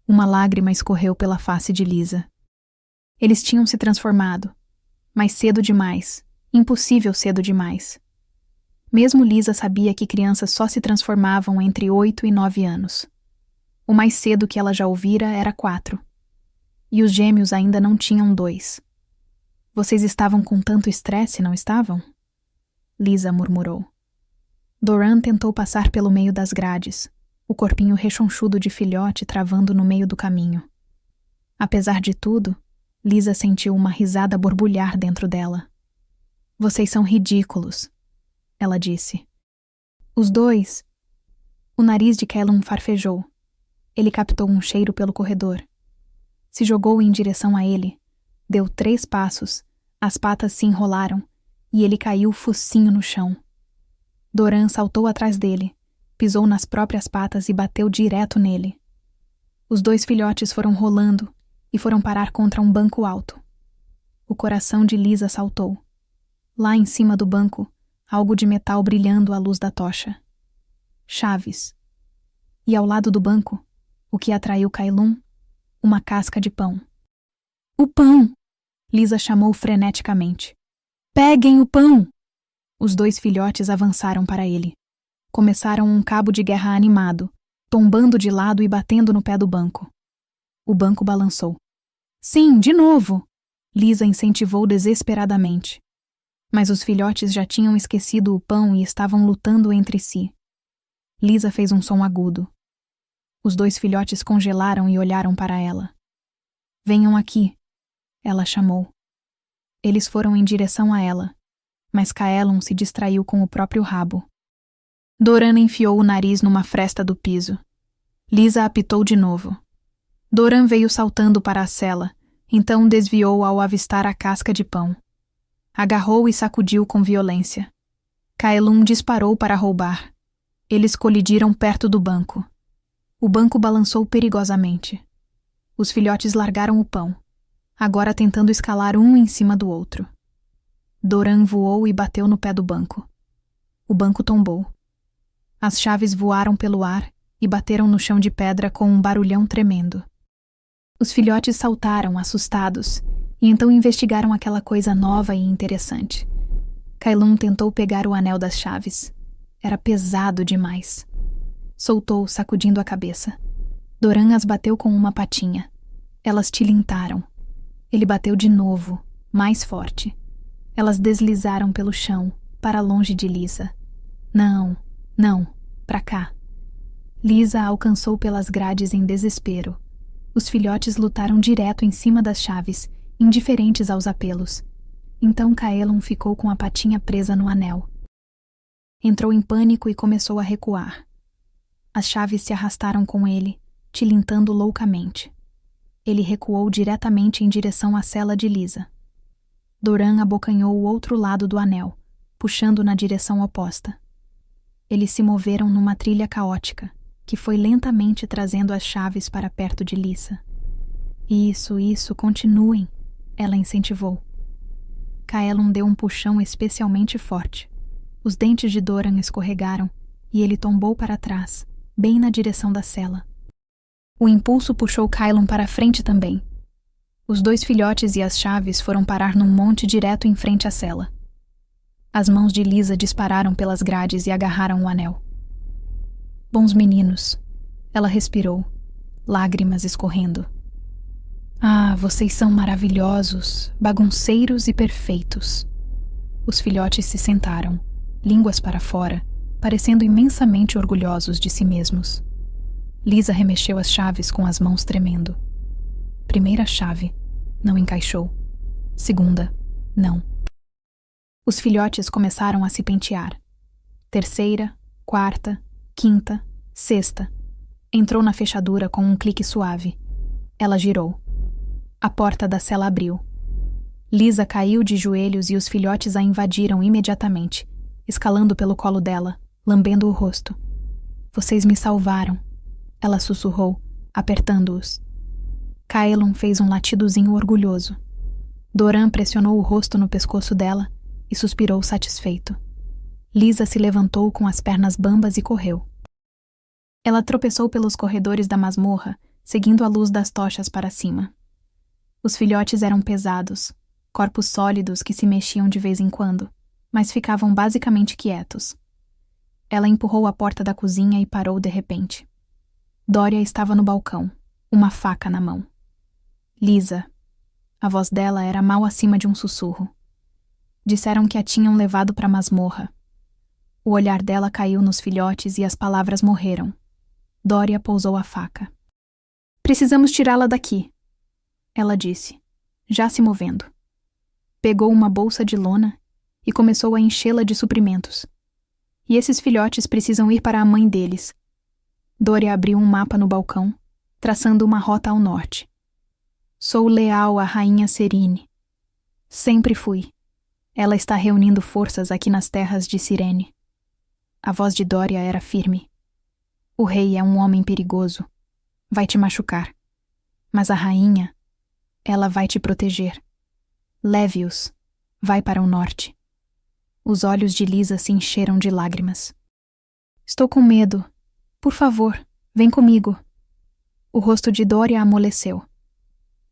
Uma lágrima escorreu pela face de Lisa. Eles tinham se transformado, mas cedo demais, impossível cedo demais. Mesmo Lisa sabia que crianças só se transformavam entre 8 e 9 anos. O mais cedo que ela já ouvira era 4. E os gêmeos ainda não tinham 2. Vocês estavam com tanto estresse, não estavam? Lisa murmurou. Doran tentou passar pelo meio das grades, o corpinho rechonchudo de filhote travando no meio do caminho. Apesar de tudo, Lisa sentiu uma risada borbulhar dentro dela. Vocês são ridículos, ela disse. Os dois. O nariz de Callum farfejou. Ele captou um cheiro pelo corredor. Se jogou em direção a ele. Deu 3 passos, as patas se enrolaram e ele caiu focinho no chão. Doran saltou atrás dele, pisou nas próprias patas e bateu direto nele. Os 2 filhotes foram rolando e foram parar contra um banco alto. O coração de Lisa saltou. Lá em cima do banco, algo de metal brilhando à luz da tocha. Chaves. E ao lado do banco, o que atraiu Callum, uma casca de pão. O pão! Lisa chamou freneticamente. Peguem o pão! Os 2 filhotes avançaram para ele. Começaram um cabo de guerra animado, tombando de lado e batendo no pé do banco. O banco balançou. Sim, de novo! Lisa incentivou desesperadamente. Mas os filhotes já tinham esquecido o pão e estavam lutando entre si. Lisa fez um som agudo. Os 2 filhotes congelaram e olharam para ela. Venham aqui, ela chamou. Eles foram em direção a ela, mas Callum se distraiu com o próprio rabo. Doran enfiou o nariz numa fresta do piso. Lisa apitou de novo. Doran veio saltando para a cela, então desviou ao avistar a casca de pão. Agarrou e sacudiu com violência. Callum disparou para roubar. Eles colidiram perto do banco. O banco balançou perigosamente. Os filhotes largaram o pão, agora tentando escalar um em cima do outro. Doran voou e bateu no pé do banco. O banco tombou. As chaves voaram pelo ar e bateram no chão de pedra com um barulhão tremendo. Os filhotes saltaram, assustados, e então investigaram aquela coisa nova e interessante. Callum tentou pegar o anel das chaves. Era pesado demais. Soltou, sacudindo a cabeça. Doran as bateu com uma patinha. Elas tilintaram. Ele bateu de novo, mais forte. Elas deslizaram pelo chão, para longe de Lisa. Não, pra cá. Lisa a alcançou pelas grades em desespero. Os filhotes lutaram direto em cima das chaves, indiferentes aos apelos. Então Callum ficou com a patinha presa no anel. Entrou em pânico e começou a recuar. As chaves se arrastaram com ele, tilintando loucamente. Ele recuou diretamente em direção à cela de Lisa. Doran abocanhou o outro lado do anel, puxando na direção oposta. Eles se moveram numa trilha caótica, que foi lentamente trazendo as chaves para perto de Lisa. Isso, continuem, ela incentivou. Callum deu um puxão especialmente forte. Os dentes de Doran escorregaram e ele tombou para trás, bem na direção da cela. O impulso puxou Callum para a frente também. Os 2 filhotes e as chaves foram parar num monte direto em frente à cela. As mãos de Lisa dispararam pelas grades e agarraram o anel. Bons meninos, ela respirou, lágrimas escorrendo. Ah, vocês são maravilhosos, bagunceiros e perfeitos. Os filhotes se sentaram, línguas para fora, parecendo imensamente orgulhosos de si mesmos. Lisa remexeu as chaves com as mãos tremendo. Primeira chave, não encaixou. Segunda, não. Os filhotes começaram a se pentear. Terceira, quarta, quinta, sexta. Entrou na fechadura com um clique suave. Ela girou. A porta da cela abriu. Lisa caiu de joelhos e os filhotes a invadiram imediatamente, escalando pelo colo dela, lambendo o rosto. Vocês me salvaram, ela sussurrou, apertando-os. Callum fez um latidozinho orgulhoso. Doran pressionou o rosto no pescoço dela e suspirou satisfeito. Lisa se levantou com as pernas bambas e correu. Ela tropeçou pelos corredores da masmorra, seguindo a luz das tochas para cima. Os filhotes eram pesados, corpos sólidos que se mexiam de vez em quando, mas ficavam basicamente quietos. Ela empurrou a porta da cozinha e parou de repente. Dória estava no balcão, uma faca na mão. Lisa. A voz dela era mal acima de um sussurro. Disseram que a tinham levado para a masmorra. O olhar dela caiu nos filhotes e as palavras morreram. Doria pousou a faca. Precisamos tirá-la daqui, ela disse, já se movendo. Pegou uma bolsa de lona e começou a enchê-la de suprimentos. E esses filhotes precisam ir para a mãe deles. Doria abriu um mapa no balcão, traçando uma rota ao norte. Sou leal à rainha Serine. Sempre fui. Ela está reunindo forças aqui nas terras de Cirene. A voz de Doria era firme. O rei é um homem perigoso. Vai te machucar. Mas a rainha, ela vai te proteger. Leve-os. Vai para o norte. Os olhos de Lisa se encheram de lágrimas. Estou com medo. Por favor, vem comigo. O rosto de Doria amoleceu.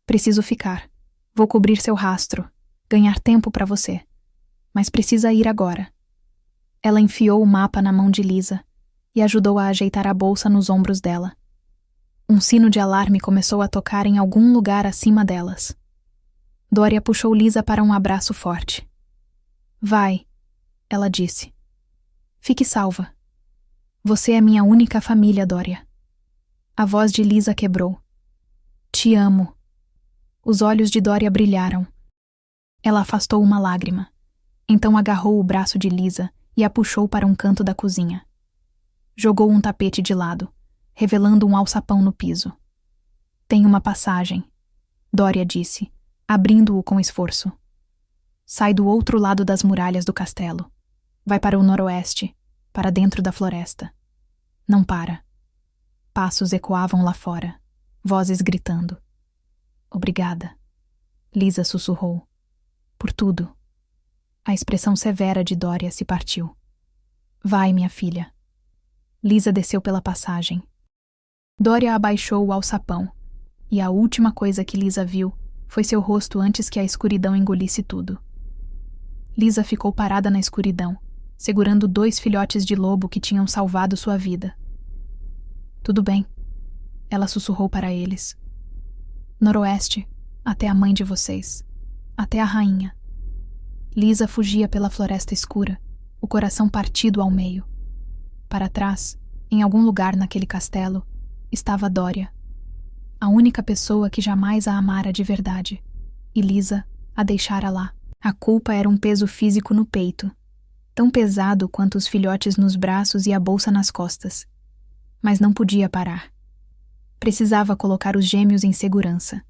Preciso ficar. Vou cobrir seu rastro. Ganhar tempo para você. Mas precisa ir agora. Ela enfiou o mapa na mão de Lisa e ajudou a ajeitar a bolsa nos ombros dela. Um sino de alarme começou a tocar em algum lugar acima delas. Doria puxou Lisa para um abraço forte. Vai, ela disse. Fique salva. Você é minha única família, Doria. A voz de Lisa quebrou. Te amo. Os olhos de Doria brilharam. Ela afastou uma lágrima. Então agarrou o braço de Lisa e a puxou para um canto da cozinha. Jogou um tapete de lado, revelando um alçapão no piso. Tem uma passagem, Doria disse, abrindo-o com esforço. Sai do outro lado das muralhas do castelo. Vai para o noroeste, para dentro da floresta. Não para. Passos ecoavam lá fora, vozes gritando. Obrigada, Lisa sussurrou. Por tudo. A expressão severa de Doria se partiu. Vai, minha filha. Lisa desceu pela passagem. Doria abaixou o alçapão, e a última coisa que Lisa viu foi seu rosto antes que a escuridão engolisse tudo. Lisa ficou parada na escuridão, segurando 2 filhotes de lobo que tinham salvado sua vida. Tudo bem, ela sussurrou para eles. Noroeste, até a mãe de vocês, até a rainha. Lisa fugia pela floresta escura, o coração partido ao meio. Para trás, em algum lugar naquele castelo, estava Doria, a única pessoa que jamais a amara de verdade, e Lisa a deixara lá. A culpa era um peso físico no peito, tão pesado quanto os filhotes nos braços e a bolsa nas costas. Mas não podia parar. Precisava colocar os gêmeos em segurança.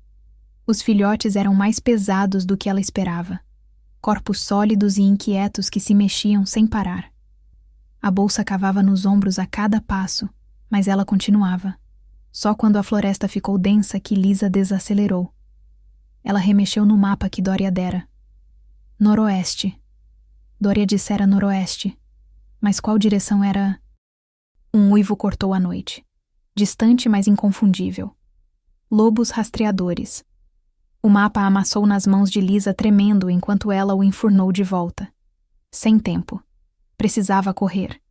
Os filhotes eram mais pesados do que ela esperava. Corpos sólidos e inquietos que se mexiam sem parar. A bolsa cavava nos ombros a cada passo, mas ela continuava. Só quando a floresta ficou densa que Lisa desacelerou. Ela remexeu no mapa que Doria dera. Noroeste. Doria dissera noroeste. Mas qual direção era? Um uivo cortou a noite. Distante, mas inconfundível. Lobos rastreadores. O mapa amassou nas mãos de Lisa tremendo enquanto ela o enfurnou de volta. Sem tempo. Precisava correr.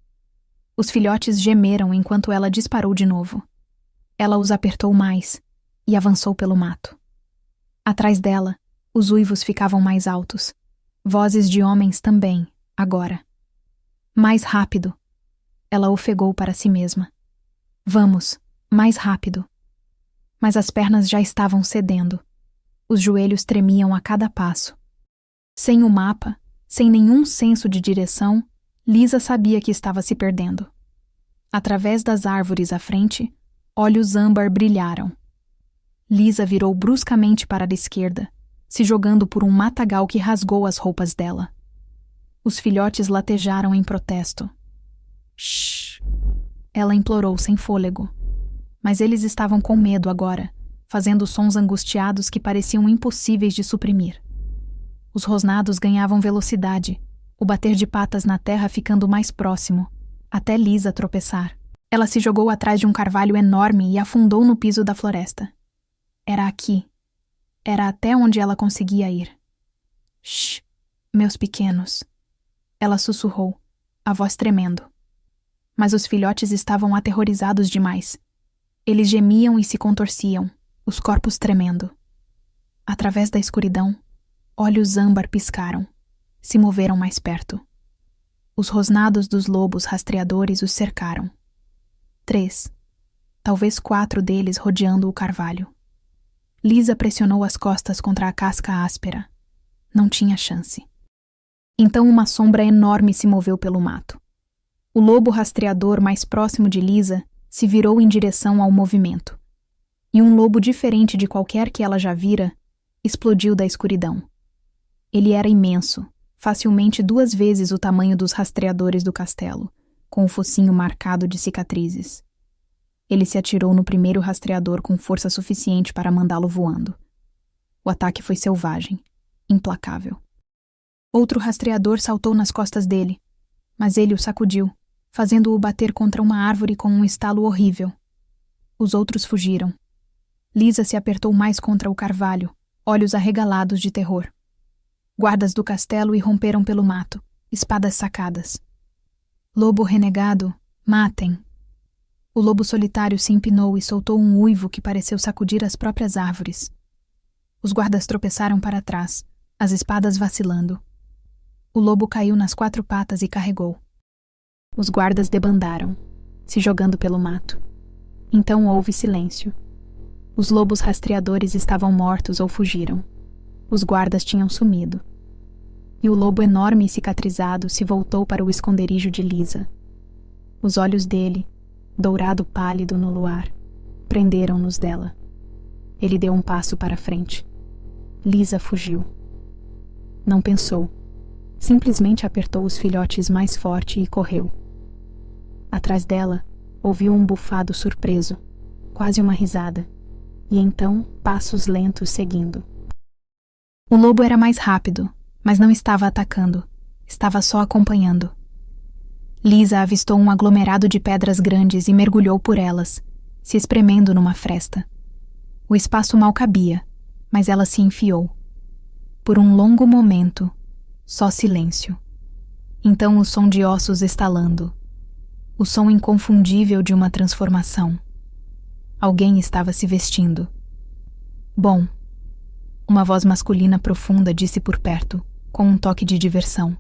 Os filhotes gemeram enquanto ela disparou de novo. Ela os apertou mais e avançou pelo mato. Atrás dela, os uivos ficavam mais altos. Vozes de homens também, agora. Mais rápido. Ela ofegou para si mesma. Vamos, mais rápido. Mas as pernas já estavam cedendo. Os joelhos tremiam a cada passo. Sem o mapa, sem nenhum senso de direção, Lisa sabia que estava se perdendo. Através das árvores à frente, olhos âmbar brilharam. Lisa virou bruscamente para a esquerda, se jogando por um matagal que rasgou as roupas dela. Os filhotes latejaram em protesto. Shhh! Ela implorou sem fôlego. Mas eles estavam com medo agora, fazendo sons angustiados que pareciam impossíveis de suprimir. Os rosnados ganhavam velocidade, o bater de patas na terra ficando mais próximo, até Lisa tropeçar. Ela se jogou atrás de um carvalho enorme e afundou no piso da floresta. Era aqui. Era até onde ela conseguia ir. Shh, meus pequenos. Ela sussurrou, a voz tremendo. Mas os filhotes estavam aterrorizados demais. Eles gemiam e se contorciam, os corpos tremendo. Através da escuridão, olhos âmbar piscaram. se moveram mais perto. Os rosnados dos lobos rastreadores os cercaram. 3, talvez 4 deles rodeando o carvalho. Lisa pressionou as costas contra a casca áspera. Não tinha chance. Então uma sombra enorme se moveu pelo mato. O lobo rastreador mais próximo de Lisa se virou em direção ao movimento. E um lobo diferente de qualquer que ela já vira explodiu da escuridão. Ele era imenso, facilmente 2 vezes o tamanho dos rastreadores do castelo, com o focinho marcado de cicatrizes. Ele se atirou no primeiro rastreador com força suficiente para mandá-lo voando. O ataque foi selvagem, implacável. Outro rastreador saltou nas costas dele, mas ele o sacudiu, fazendo-o bater contra uma árvore com um estalo horrível. Os outros fugiram. Lisa se apertou mais contra o carvalho, olhos arregalados de terror. Guardas do castelo irromperam pelo mato, espadas sacadas. Lobo renegado, matem! O lobo solitário se empinou e soltou um uivo que pareceu sacudir as próprias árvores. Os guardas tropeçaram para trás, as espadas vacilando. O lobo caiu nas 4 patas e carregou. Os guardas debandaram, se jogando pelo mato. Então houve silêncio. Os lobos rastreadores estavam mortos ou fugiram. Os guardas tinham sumido. E o lobo enorme e cicatrizado se voltou para o esconderijo de Lisa. Os olhos dele, dourado pálido no luar, prenderam nos dela. Ele deu um passo para frente. Lisa fugiu. Não pensou. Simplesmente apertou os filhotes mais forte e correu. Atrás dela, ouviu um bufado surpreso, quase uma risada, e então passos lentos seguindo. O lobo era mais rápido, mas não estava atacando, estava só acompanhando. Lisa avistou um aglomerado de pedras grandes e mergulhou por elas, se espremendo numa fresta. O espaço mal cabia, mas ela se enfiou. Por um longo momento, só silêncio. Então o som de ossos estalando. O som inconfundível de uma transformação. Alguém estava se vestindo. Bom, uma voz masculina profunda disse por perto, com um toque de diversão.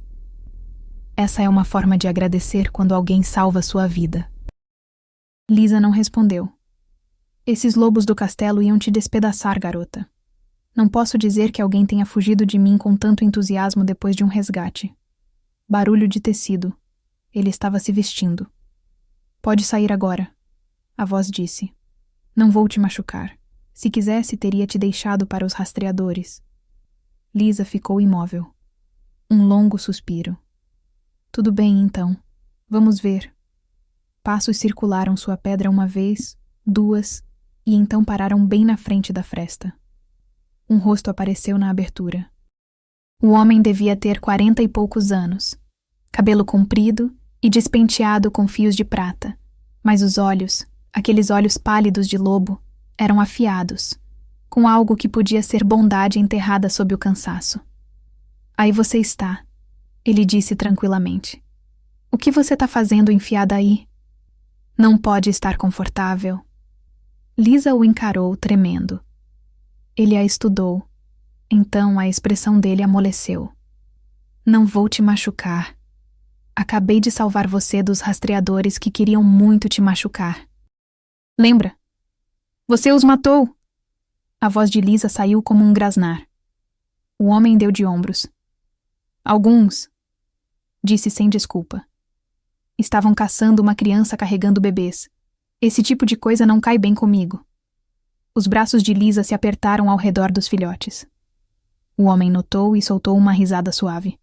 Essa é uma forma de agradecer quando alguém salva sua vida. Lisa não respondeu. Esses lobos do castelo iam te despedaçar, garota. Não posso dizer que alguém tenha fugido de mim com tanto entusiasmo depois de um resgate. Barulho de tecido. Ele estava se vestindo. Pode sair agora, a voz disse. Não vou te machucar. Se quisesse, teria te deixado para os rastreadores. Lisa ficou imóvel. Um longo suspiro. Tudo bem, então. Vamos ver. Passos circularam sua pedra 1 vez, 2, e então pararam bem na frente da fresta. Um rosto apareceu na abertura. O homem devia ter 40 e poucos anos. Cabelo comprido e despenteado com fios de prata. Mas os olhos, aqueles olhos pálidos de lobo, eram afiados, com algo que podia ser bondade enterrada sob o cansaço. Aí você está, ele disse tranquilamente. O que você está fazendo enfiada aí? Não pode estar confortável. Lisa o encarou, tremendo. Ele a estudou. Então a expressão dele amoleceu. Não vou te machucar. Acabei de salvar você dos rastreadores que queriam muito te machucar. Lembra? Você os matou! A voz de Lisa saiu como um grasnar. O homem deu de ombros. Alguns, disse sem desculpa. Estavam caçando uma criança carregando bebês. Esse tipo de coisa não cai bem comigo. Os braços de Lisa se apertaram ao redor dos filhotes. O homem notou e soltou uma risada suave.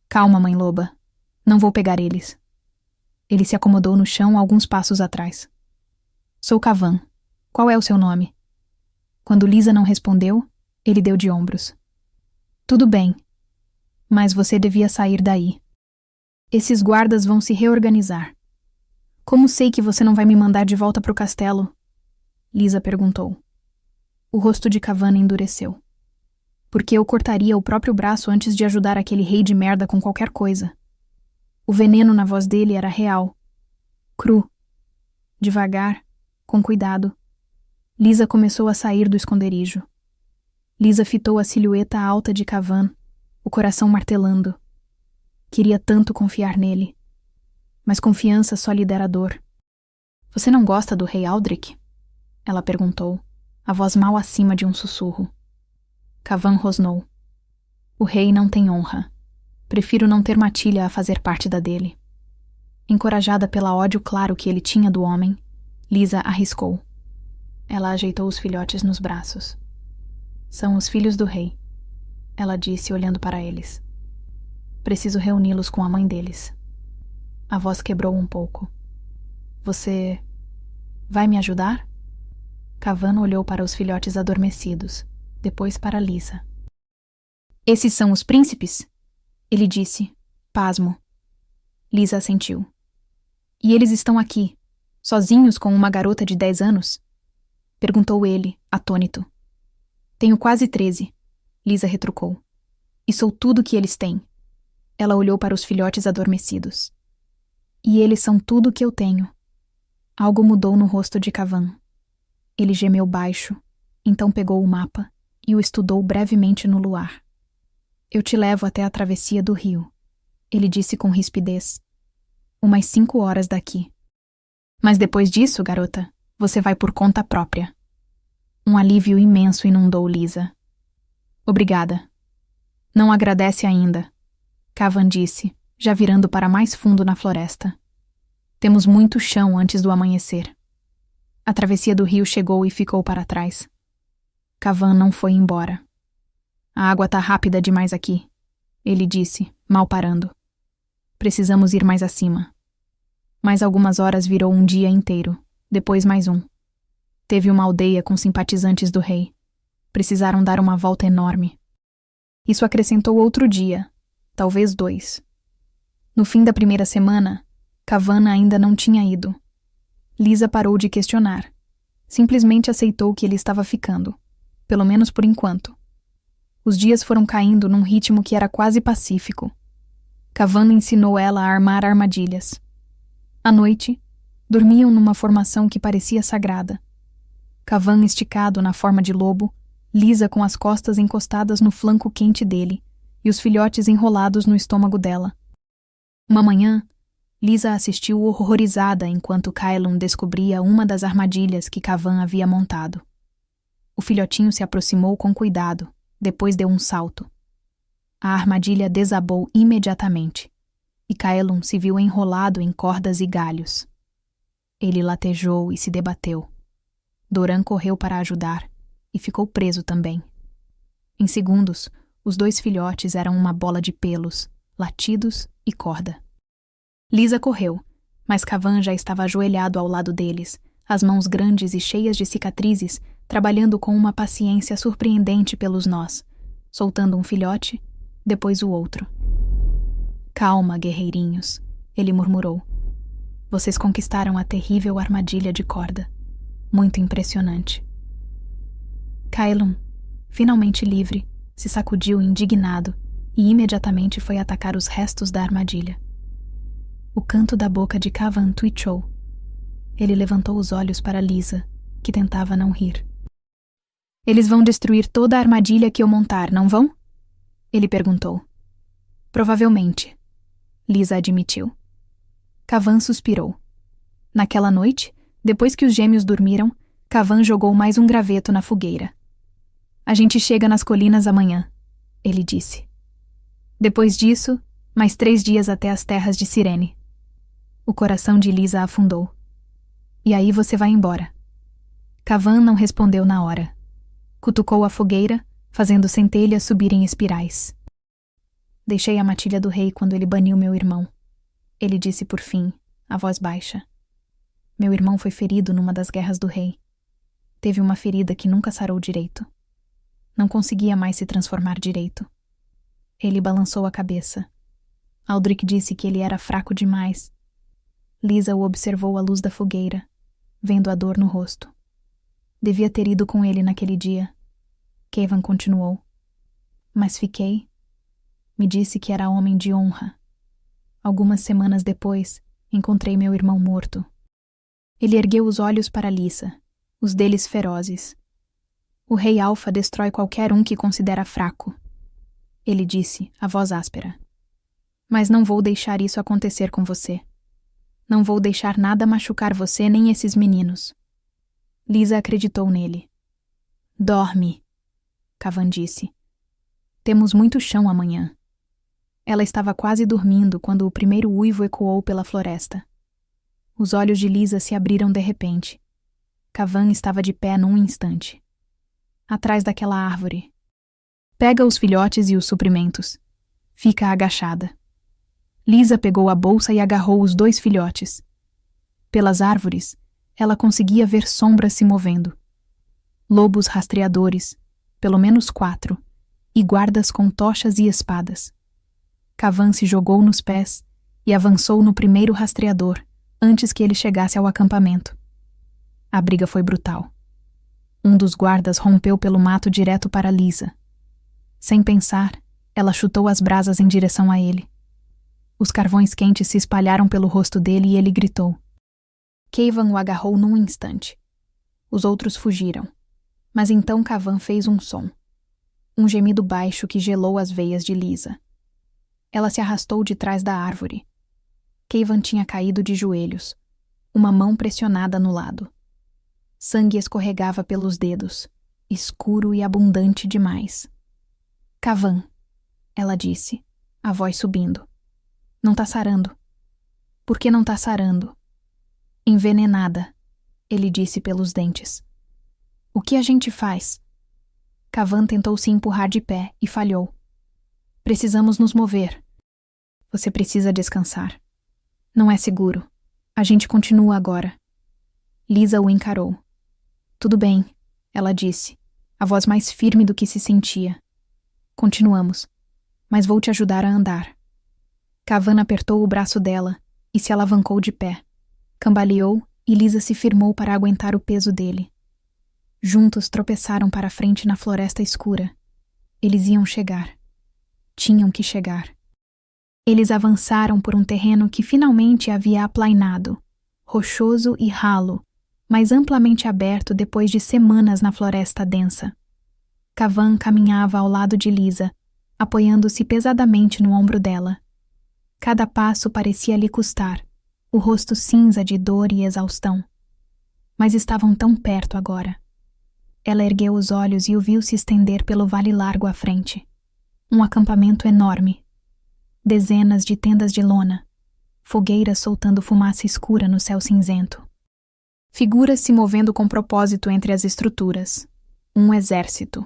Calma, mãe loba. Não vou pegar eles. Ele se acomodou no chão alguns passos atrás. Sou Cavan. Qual é o seu nome? Quando Lisa não respondeu, ele deu de ombros. Tudo bem. Mas você devia sair daí. Esses guardas vão se reorganizar. Como sei que você não vai me mandar de volta para o castelo? Lisa perguntou. O rosto de Cavan endureceu. Porque eu cortaria o próprio braço antes de ajudar aquele rei de merda com qualquer coisa. O veneno na voz dele era real. Cru. Devagar, com cuidado. Lisa começou a sair do esconderijo. Lisa fitou a silhueta alta de Cavan, o coração martelando. Queria tanto confiar nele. Mas confiança só lhe dera dor. Você não gosta do rei Aldrich? Ela perguntou, a voz mal acima de um sussurro. Cavan rosnou. O rei não tem honra. Prefiro não ter matilha a fazer parte da dele. Encorajada pelo ódio claro que ele tinha do homem, Lisa arriscou. Ela ajeitou os filhotes nos braços. São os filhos do rei, ela disse olhando para eles. Preciso reuni-los com a mãe deles. A voz quebrou um pouco. Você vai me ajudar? Cavan olhou para os filhotes adormecidos, depois para Lisa. Esses são os príncipes? Ele disse, pasmo. Lisa assentiu. E eles estão aqui, sozinhos com uma garota de 10 anos? Perguntou ele, atônito. Tenho quase 13, Lisa retrucou. E sou tudo que eles têm. Ela olhou para os filhotes adormecidos. E eles são tudo que eu tenho. Algo mudou no rosto de Cavan. Ele gemeu baixo, então pegou o mapa e o estudou brevemente no luar. Eu te levo até a travessia do rio, ele disse com rispidez. Umas 5 horas daqui. Mas depois disso, garota, você vai por conta própria. Um alívio imenso inundou Lisa. Obrigada. Não agradece ainda, Cavan disse, já virando para mais fundo na floresta. Temos muito chão antes do amanhecer. A travessia do rio chegou e ficou para trás. Cavan não foi embora. A água tá rápida demais aqui, ele disse, mal parando. Precisamos ir mais acima. Mais algumas horas virou um dia inteiro, depois mais um. Teve uma aldeia com simpatizantes do rei. Precisaram dar uma volta enorme. Isso acrescentou outro dia, talvez 2. No fim da primeira semana, Cavan ainda não tinha ido. Lisa parou de questionar. Simplesmente aceitou que ele estava ficando, pelo menos por enquanto. Os dias foram caindo num ritmo que era quase pacífico. Cavan ensinou ela a armar armadilhas. À noite, dormiam numa formação que parecia sagrada. Cavan esticado na forma de lobo, Lisa com as costas encostadas no flanco quente dele e os filhotes enrolados no estômago dela. Uma manhã, Lisa assistiu horrorizada enquanto Kaelum descobria uma das armadilhas que Cavan havia montado. O filhotinho se aproximou com cuidado, depois deu um salto. A armadilha desabou imediatamente, e Kaelum se viu enrolado em cordas e galhos. Ele latejou e se debateu. Doran correu para ajudar, e ficou preso também. Em segundos, os 2 filhotes eram uma bola de pelos, latidos e corda. Lisa correu, mas Cavan já estava ajoelhado ao lado deles, as mãos grandes e cheias de cicatrizes, trabalhando com uma paciência surpreendente pelos nós, soltando um filhote, depois o outro. Calma, guerreirinhos, ele murmurou. Vocês conquistaram a terrível armadilha de corda. Muito impressionante. Kaelum, finalmente livre, se sacudiu indignado e imediatamente foi atacar os restos da armadilha. O canto da boca de Cavan twitchou. Ele levantou os olhos para Lisa, que tentava não rir. Eles vão destruir toda a armadilha que eu montar, não vão? Ele perguntou. Provavelmente, Lisa admitiu. Cavan suspirou. Naquela noite, depois que os gêmeos dormiram, Cavan jogou mais um graveto na fogueira. A gente chega nas colinas amanhã, ele disse. Depois disso, mais 3 dias até as terras de Cirene. O coração de Lisa afundou. E aí você vai embora. Cavan não respondeu na hora. Cutucou a fogueira, fazendo centelhas subir em espirais. Deixei a matilha do rei quando ele baniu meu irmão. Ele disse por fim, a voz baixa. Meu irmão foi ferido numa das guerras do rei. Teve uma ferida que nunca sarou direito. Não conseguia mais se transformar direito. Ele balançou a cabeça. Aldrich disse que ele era fraco demais. Lisa o observou à luz da fogueira, vendo a dor no rosto. Devia ter ido com ele naquele dia. Cavan continuou. Mas fiquei. Me disse que era homem de honra. Algumas semanas depois, encontrei meu irmão morto. Ele ergueu os olhos para Lisa, os deles ferozes. O rei Alfa destrói qualquer um que considera fraco. ele disse, a voz áspera. Mas não vou deixar isso acontecer com você. Não vou deixar nada machucar você nem esses meninos. Lisa acreditou nele. Dorme, Cavan disse. Temos muito chão amanhã. Ela estava quase dormindo quando o primeiro uivo ecoou pela floresta. Os olhos de Lisa se abriram de repente. Cavan estava de pé num instante. Atrás daquela árvore. Pega os filhotes e os suprimentos. Fica agachada. Lisa pegou a bolsa e agarrou os 2 filhotes. Pelas árvores, ela conseguia ver sombras se movendo. Lobos rastreadores, pelo menos 4, e guardas com tochas e espadas. Cavan se jogou nos pés e avançou no primeiro rastreador, antes que ele chegasse ao acampamento. A briga foi brutal. Um dos guardas rompeu pelo mato direto para Lisa. Sem pensar, ela chutou as brasas em direção a ele. Os carvões quentes se espalharam pelo rosto dele e ele gritou. Cavan o agarrou num instante. Os outros fugiram. Mas então Cavan fez um som. Um gemido baixo que gelou as veias de Lisa. Ela se arrastou de trás da árvore. Cavan tinha caído de joelhos, uma mão pressionada no lado. Sangue escorregava pelos dedos, escuro e abundante demais. Cavan, ela disse, a voz subindo. Não tá sarando. Por que não tá sarando? Envenenada, ele disse pelos dentes. O que a gente faz? Cavan tentou se empurrar de pé e falhou. Precisamos nos mover. Você precisa descansar. Não é seguro. A gente continua agora. Lisa o encarou. Tudo bem, ela disse, a voz mais firme do que se sentia. Continuamos, mas vou te ajudar a andar. Cavan apertou o braço dela e se alavancou de pé. Cambaleou e Lisa se firmou para aguentar o peso dele. Juntos tropeçaram para a frente na floresta escura. Eles iam chegar. Tinham que chegar. Eles avançaram por um terreno que finalmente havia aplainado, rochoso e ralo, mas amplamente aberto depois de semanas na floresta densa. Cavan caminhava ao lado de Lisa, apoiando-se pesadamente no ombro dela. Cada passo parecia lhe custar, o rosto cinza de dor e exaustão. Mas estavam tão perto agora. Ela ergueu os olhos e o viu se estender pelo vale largo à frente. Um acampamento enorme. Dezenas de tendas de lona. Fogueiras soltando fumaça escura no céu cinzento. Figuras se movendo com propósito entre as estruturas. Um exército.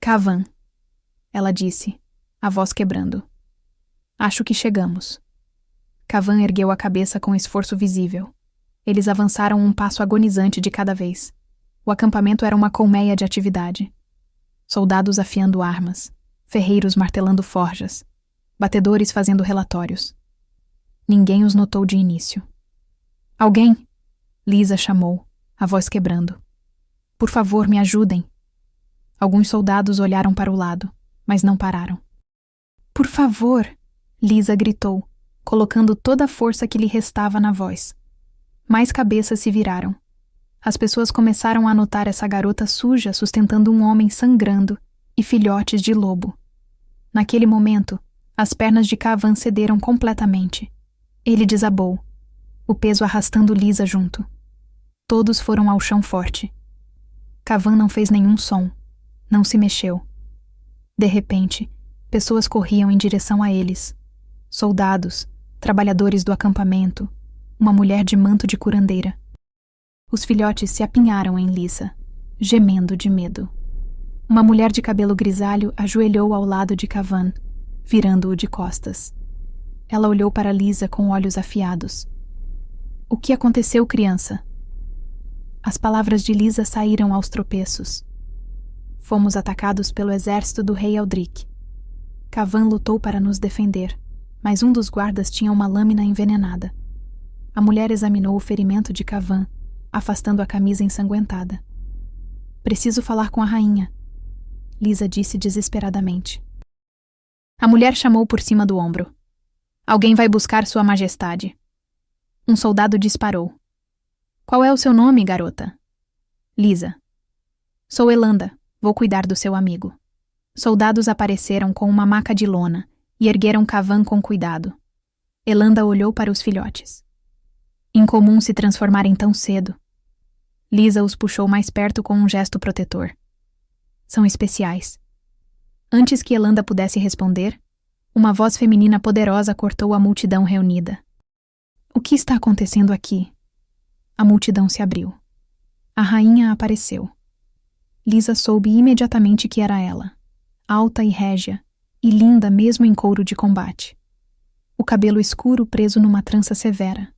Cavan, ela disse, a voz quebrando. Acho que chegamos. Cavan ergueu a cabeça com esforço visível. Eles avançaram um passo agonizante de cada vez. O acampamento era uma colmeia de atividade. Soldados afiando armas, ferreiros martelando forjas, batedores fazendo relatórios. Ninguém os notou de início. Alguém! Lisa chamou, a voz quebrando. Por favor, me ajudem. Alguns soldados olharam para o lado, mas não pararam. Por favor! Lisa gritou, colocando toda a força que lhe restava na voz. Mais cabeças se viraram. As pessoas começaram a notar essa garota suja sustentando um homem sangrando e filhotes de lobo. Naquele momento, as pernas de Cavan cederam completamente. Ele desabou, o peso arrastando Lisa junto. Todos foram ao chão forte. Cavan não fez nenhum som, não se mexeu. De repente, pessoas corriam em direção a eles. Soldados, trabalhadores do acampamento, uma mulher de manto de curandeira. Os filhotes se apinharam em Lisa, gemendo de medo. Uma mulher de cabelo grisalho ajoelhou ao lado de Cavan, virando-o de costas. Ela olhou para Lisa com olhos afiados. O que aconteceu, criança? As palavras de Lisa saíram aos tropeços. Fomos atacados pelo exército do rei Eldric. Cavan lutou para nos defender, mas um dos guardas tinha uma lâmina envenenada. A mulher examinou o ferimento de Cavan, afastando a camisa ensanguentada. Preciso falar com a rainha, Lisa disse desesperadamente. A mulher chamou por cima do ombro. Alguém vai buscar Sua Majestade. Um soldado disparou. Qual é o seu nome, garota? Lisa. Sou Elanda, vou cuidar do seu amigo. Soldados apareceram com uma maca de lona e ergueram Cavan com cuidado. Elanda olhou para os filhotes. Incomum se transformarem tão cedo. Lisa os puxou mais perto com um gesto protetor. São especiais. Antes que Elanda pudesse responder, uma voz feminina poderosa cortou a multidão reunida. O que está acontecendo aqui? A multidão se abriu. A rainha apareceu. Lisa soube imediatamente que era ela, alta e régia, e linda mesmo em couro de combate. O cabelo escuro preso numa trança severa.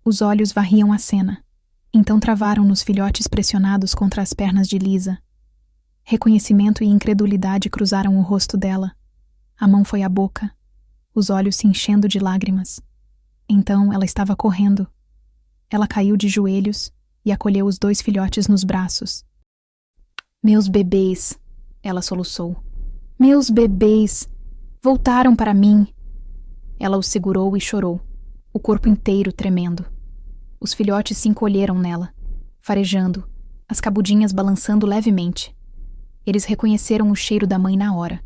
Os olhos varriam a cena, então travaram nos filhotes pressionados contra as pernas de Lisa. Reconhecimento e incredulidade cruzaram o rosto dela. A mão foi à boca, os olhos se enchendo de lágrimas. Então ela estava correndo. Ela caiu de joelhos e acolheu os 2 filhotes nos braços. Meus bebês, ela soluçou. Meus bebês, voltaram para mim. Ela os segurou e chorou, o corpo inteiro tremendo. Os filhotes se encolheram nela, farejando, as cabudinhas balançando levemente. Eles reconheceram o cheiro da mãe na hora.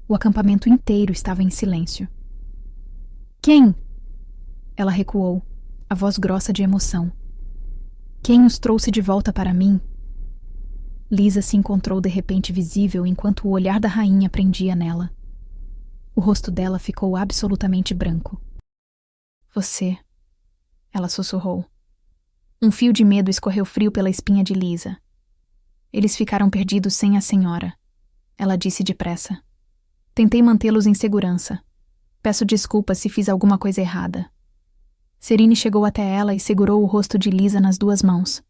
O acampamento inteiro estava em silêncio. Quem? Ela recuou, a voz grossa de emoção. Quem os trouxe de volta para mim? Lisa se encontrou de repente visível enquanto o olhar da rainha prendia nela. O rosto dela ficou absolutamente branco. Você, ela sussurrou. Um fio de medo escorreu frio pela espinha de Lisa. Eles ficaram perdidos sem a senhora, ela disse depressa. Tentei mantê-los em segurança. Peço desculpas se fiz alguma coisa errada. Serine chegou até ela e segurou o rosto de Lisa nas 2 mãos.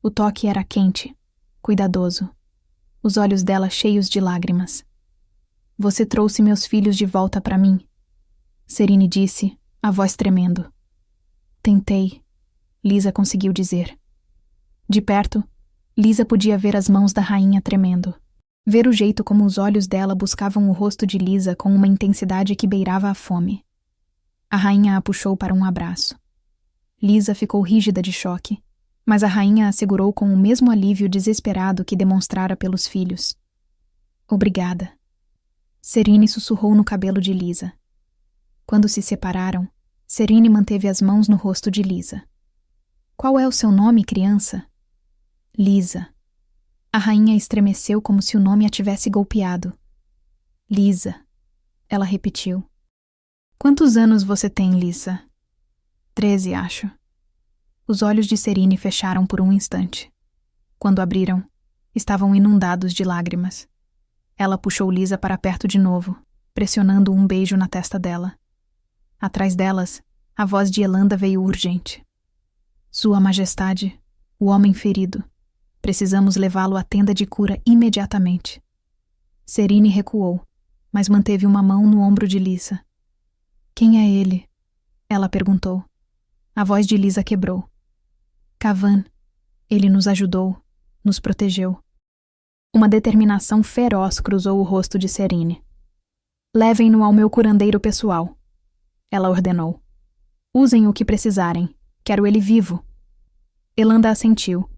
O toque era quente, cuidadoso. Os olhos dela cheios de lágrimas. Você trouxe meus filhos de volta para mim, Serine disse, a voz tremendo. Tentei, Lisa conseguiu dizer. De perto, Lisa podia ver as mãos da rainha tremendo. Ver o jeito como os olhos dela buscavam o rosto de Lisa com uma intensidade que beirava a fome. A rainha a puxou para um abraço. Lisa ficou rígida de choque, mas a rainha a segurou com o mesmo alívio desesperado que demonstrara pelos filhos. Obrigada. Serine sussurrou no cabelo de Lisa. Quando se separaram, Serine manteve as mãos no rosto de Lisa. Qual é o seu nome, criança? Lisa. A rainha estremeceu como se o nome a tivesse golpeado. Lisa. Ela repetiu. Quantos anos você tem, Lisa? 13, acho. Os olhos de Serine fecharam por um instante. Quando abriram, estavam inundados de lágrimas. Ela puxou Lisa para perto de novo, pressionando um beijo na testa dela. Atrás delas, a voz de Elanda veio urgente. Sua Majestade, o homem ferido. Precisamos levá-lo à tenda de cura imediatamente. Serine recuou, mas manteve uma mão no ombro de Lisa. Quem é ele? Ela perguntou. A voz de Lisa quebrou. Cavan. Ele nos ajudou, nos protegeu. Uma determinação feroz cruzou o rosto de Serine. Levem-no ao meu curandeiro pessoal. Ela ordenou. Usem o que precisarem. Quero ele vivo. Elanda assentiu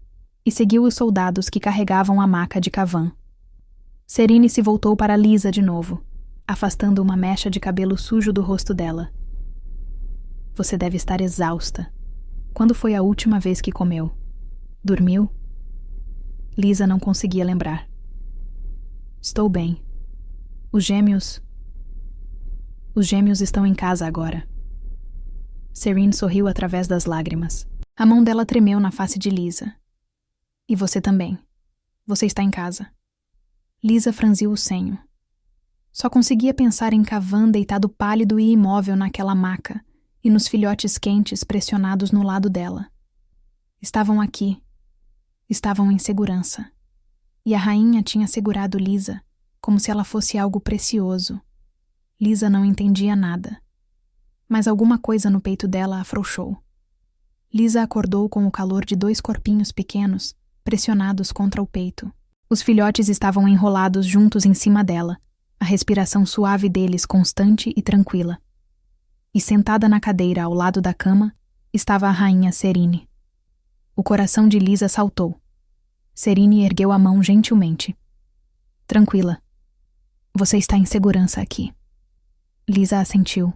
e seguiu os soldados que carregavam a maca de Cavan. Serine se voltou para Lisa de novo, afastando uma mecha de cabelo sujo do rosto dela. Você deve estar exausta. Quando foi a última vez que comeu? Dormiu? Lisa não conseguia lembrar. Estou bem. Os gêmeos estão em casa agora. Serene sorriu através das lágrimas. A mão dela tremeu na face de Lisa. E você também. Você está em casa. Lisa franziu o senho. Só conseguia pensar em Cavan deitado pálido e imóvel naquela maca e nos filhotes quentes pressionados no lado dela. Estavam aqui. Estavam em segurança. E a rainha tinha segurado Lisa como se ela fosse algo precioso. Lisa não entendia nada. Mas alguma coisa no peito dela afrouxou. Lisa acordou com o calor de 2 corpinhos pequenos, pressionados contra o peito. Os filhotes estavam enrolados juntos em cima dela, a respiração suave deles constante e tranquila. E sentada na cadeira ao lado da cama, estava a rainha Serine. O coração de Lisa saltou. Serine ergueu a mão gentilmente. Tranquila. Você está em segurança aqui. Lisa assentiu,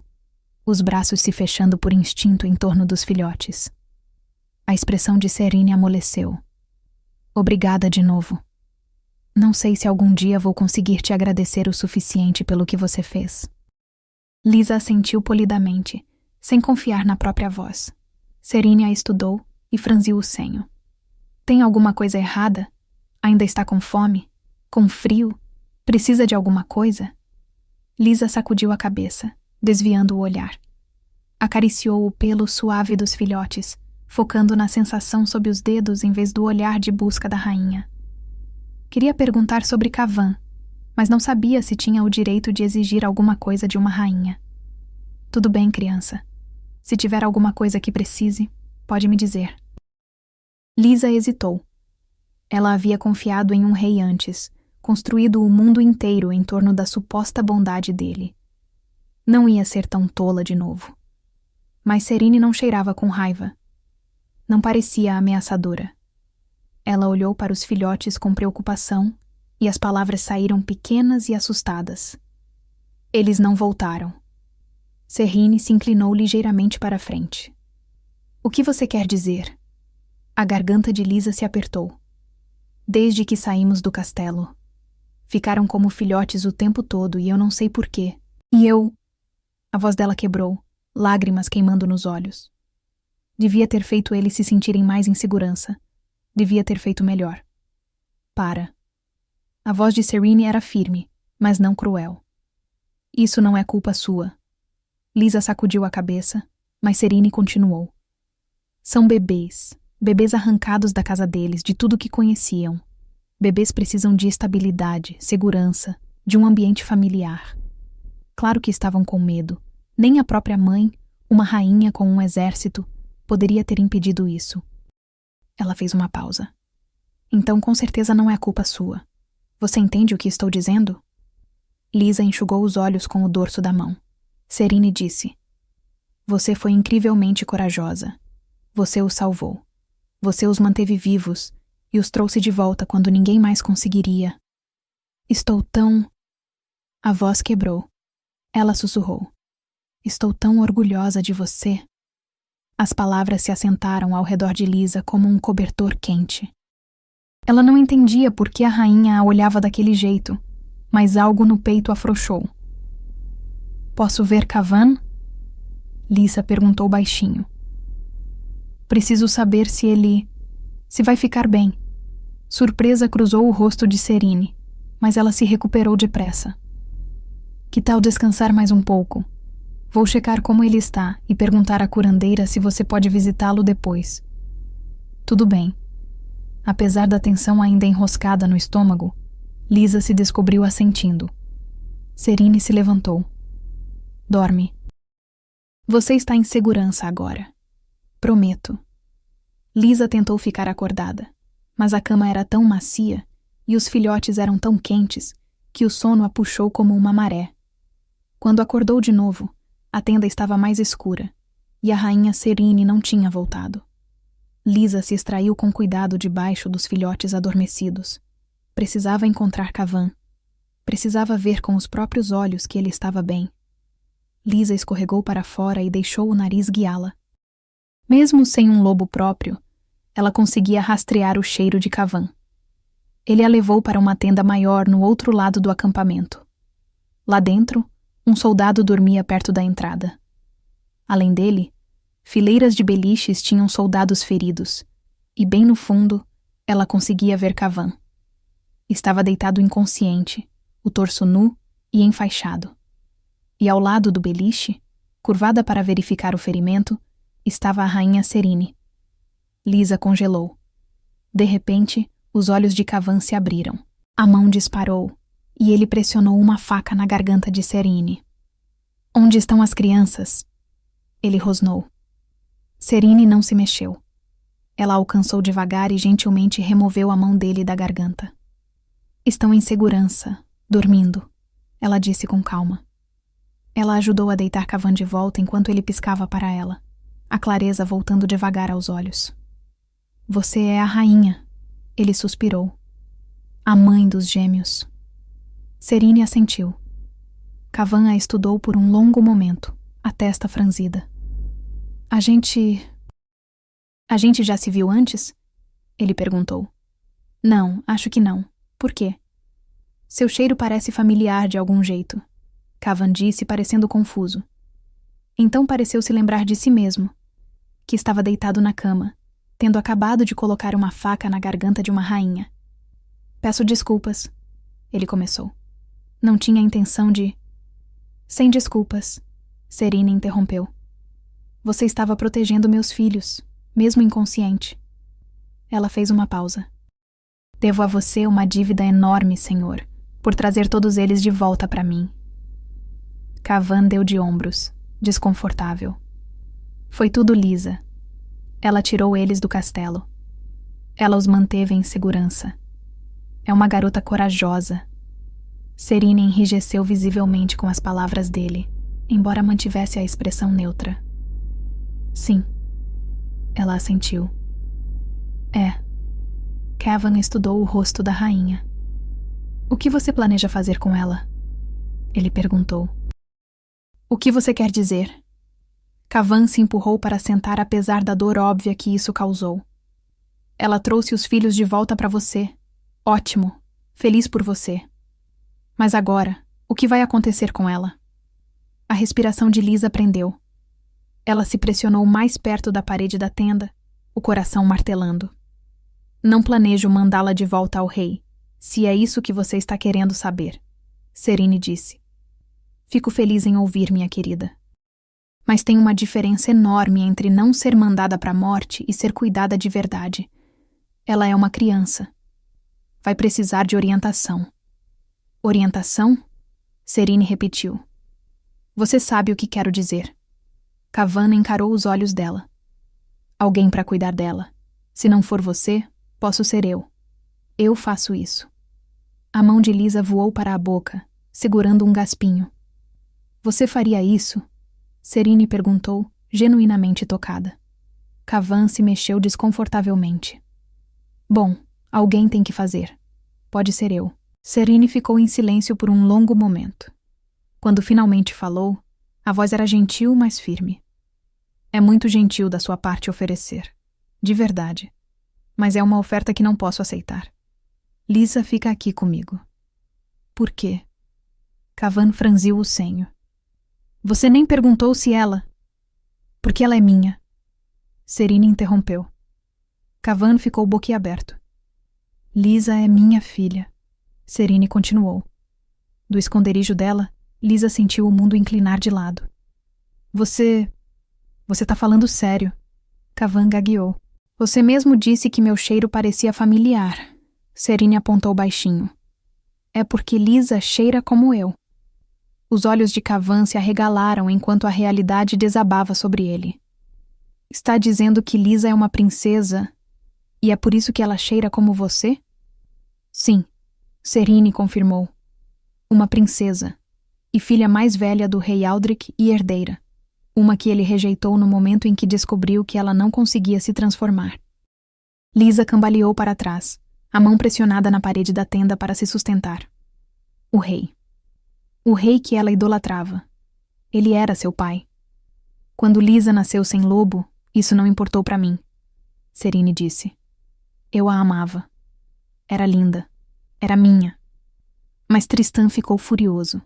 os braços se fechando por instinto em torno dos filhotes. A expressão de Serine amoleceu. Obrigada de novo. Não sei se algum dia vou conseguir te agradecer o suficiente pelo que você fez. Lisa assentiu polidamente, sem confiar na própria voz. Serine a estudou e franziu o senho. Tem alguma coisa errada? Ainda está com fome? Com frio? Precisa de alguma coisa? Lisa sacudiu a cabeça, desviando o olhar. Acariciou o pelo suave dos filhotes, focando na sensação sob os dedos em vez do olhar de busca da rainha. Queria perguntar sobre Kavan, mas não sabia se tinha o direito de exigir alguma coisa de uma rainha. Tudo bem, criança. Se tiver alguma coisa que precise, pode me dizer. Lisa hesitou. Ela havia confiado em um rei antes, construído o mundo inteiro em torno da suposta bondade dele. Não ia ser tão tola de novo. Mas Serine não cheirava com raiva. Não parecia ameaçadora. Ela olhou para os filhotes com preocupação e as palavras saíram pequenas e assustadas. Eles não voltaram. Serine se inclinou ligeiramente para a frente. O que você quer dizer? A garganta de Lisa se apertou. Desde que saímos do castelo. Ficaram como filhotes o tempo todo e eu não sei porquê. E eu... A voz dela quebrou, lágrimas queimando nos olhos. Devia ter feito eles se sentirem mais em segurança. Devia ter feito melhor. Para. A voz de Serene era firme, mas não cruel. Isso não é culpa sua. Lisa sacudiu a cabeça, mas Serene continuou. São bebês. Bebês arrancados da casa deles, de tudo que conheciam. Bebês precisam de estabilidade, segurança, de um ambiente familiar. Claro que estavam com medo. Nem a própria mãe, uma rainha com um exército, poderia ter impedido isso. Ela fez uma pausa. Então, com certeza não é culpa sua. Você entende o que estou dizendo? Lisa enxugou os olhos com o dorso da mão. Serene disse. Você foi incrivelmente corajosa. Você os salvou. Você os manteve vivos e os trouxe de volta quando ninguém mais conseguiria. Estou tão... A voz quebrou. Ela sussurrou. Estou tão orgulhosa de você. As palavras se assentaram ao redor de Lisa como um cobertor quente. Ela não entendia por que a rainha a olhava daquele jeito, mas algo no peito afrouxou. Posso ver Kavan? Lisa perguntou baixinho. Preciso saber se ele... se vai ficar bem. Surpresa cruzou o rosto de Serene, mas ela se recuperou depressa. Que tal descansar mais um pouco? Vou checar como ele está e perguntar à curandeira se você pode visitá-lo depois. Tudo bem. Apesar da tensão ainda enroscada no estômago, Lisa se descobriu assentindo. Serene se levantou. Dorme. Você está em segurança agora. Prometo. Lisa tentou ficar acordada, mas a cama era tão macia e os filhotes eram tão quentes que o sono a puxou como uma maré. Quando acordou de novo, a tenda estava mais escura e a rainha Serene não tinha voltado. Lisa se extraiu com cuidado debaixo dos filhotes adormecidos. Precisava encontrar Kavan. Precisava ver com os próprios olhos que ele estava bem. Lisa escorregou para fora e deixou o nariz guiá-la. Mesmo sem um lobo próprio, ela conseguia rastrear o cheiro de Kavan. Ele a levou para uma tenda maior no outro lado do acampamento. Lá dentro, um soldado dormia perto da entrada. Além dele, fileiras de beliches tinham soldados feridos, e bem no fundo, ela conseguia ver Kavan. Estava deitado inconsciente, o torso nu e enfaixado. E ao lado do beliche, curvada para verificar o ferimento, estava a rainha Serene. Lisa congelou. De repente, os olhos de Kavan se abriram. A mão disparou, e ele pressionou uma faca na garganta de Serene. Onde estão as crianças? Ele rosnou. Serene não se mexeu. Ela alcançou devagar e gentilmente removeu a mão dele da garganta. Estão em segurança, dormindo, ela disse com calma. Ela ajudou a deitar Kavan de volta enquanto ele piscava para ela, a clareza voltando devagar aos olhos. Você é a rainha, ele suspirou. A mãe dos gêmeos. Serine assentiu. Cavan a estudou por um longo momento, a testa franzida. A gente já se viu antes? Ele perguntou. Não, acho que não. Por quê? Seu cheiro parece familiar de algum jeito, Cavan disse, parecendo confuso. Então pareceu se lembrar de si mesmo, que estava deitado na cama, tendo acabado de colocar uma faca na garganta de uma rainha. Peço desculpas, ele começou. Não tinha a intenção de... Sem desculpas, Serine interrompeu. Você estava protegendo meus filhos, mesmo inconsciente. Ela fez uma pausa. Devo a você uma dívida enorme, senhor, por trazer todos eles de volta para mim. Cavan deu de ombros, desconfortável. Foi tudo Lisa. Ela tirou eles do castelo. Ela os manteve em segurança. É uma garota corajosa. Serine enrijeceu visivelmente com as palavras dele, embora mantivesse a expressão neutra. Sim. Ela assentiu. Cavan estudou o rosto da rainha. O que você planeja fazer com ela? Ele perguntou. O que você quer dizer? Cavan se empurrou para sentar apesar da dor óbvia que isso causou. Ela trouxe os filhos de volta para você. Ótimo. Feliz por você. Mas agora, o que vai acontecer com ela? A respiração de Lisa prendeu. Ela se pressionou mais perto da parede da tenda, o coração martelando. Não planejo mandá-la de volta ao rei, se é isso que você está querendo saber, Serine disse. Fico feliz em ouvir, minha querida. Mas tem uma diferença enorme entre não ser mandada para a morte e ser cuidada de verdade. Ela é uma criança. Vai precisar de orientação. Orientação? Serine repetiu. Você sabe o que quero dizer. Cavan encarou os olhos dela. Alguém para cuidar dela. Se não for você, posso ser eu. Eu faço isso. A mão de Lisa voou para a boca, segurando um gaspinho. Você faria isso? Serine perguntou, genuinamente tocada. Cavan se mexeu desconfortavelmente. Bom, alguém tem que fazer. Pode ser eu. Serine ficou em silêncio por um longo momento. Quando finalmente falou, a voz era gentil, mas firme. É muito gentil da sua parte oferecer. De verdade. Mas é uma oferta que não posso aceitar. Lisa fica aqui comigo. Por quê? Cavan franziu o senho. Você nem perguntou se ela... Porque ela é minha. Serine interrompeu. Cavan ficou boquiaberto. Lisa é minha filha. Serine continuou. Do esconderijo dela, Lisa sentiu o mundo inclinar de lado. Você tá falando sério. Cavan gagueou. Você mesmo disse que meu cheiro parecia familiar. Serine apontou baixinho. É porque Lisa cheira como eu. Os olhos de Cavan se arregalaram enquanto a realidade desabava sobre ele. Está dizendo que Lisa é uma princesa e é por isso que ela cheira como você? Sim, Serine confirmou. Uma princesa, e filha mais velha do rei Aldrich e herdeira. Uma que ele rejeitou no momento em que descobriu que ela não conseguia se transformar. Lisa cambaleou para trás, a mão pressionada na parede da tenda para se sustentar. O rei. O rei que ela idolatrava. Ele era seu pai. Quando Lisa nasceu sem lobo, isso não importou para mim, Serine disse. Eu a amava. Era linda. Era minha. Mas Tristan ficou furioso.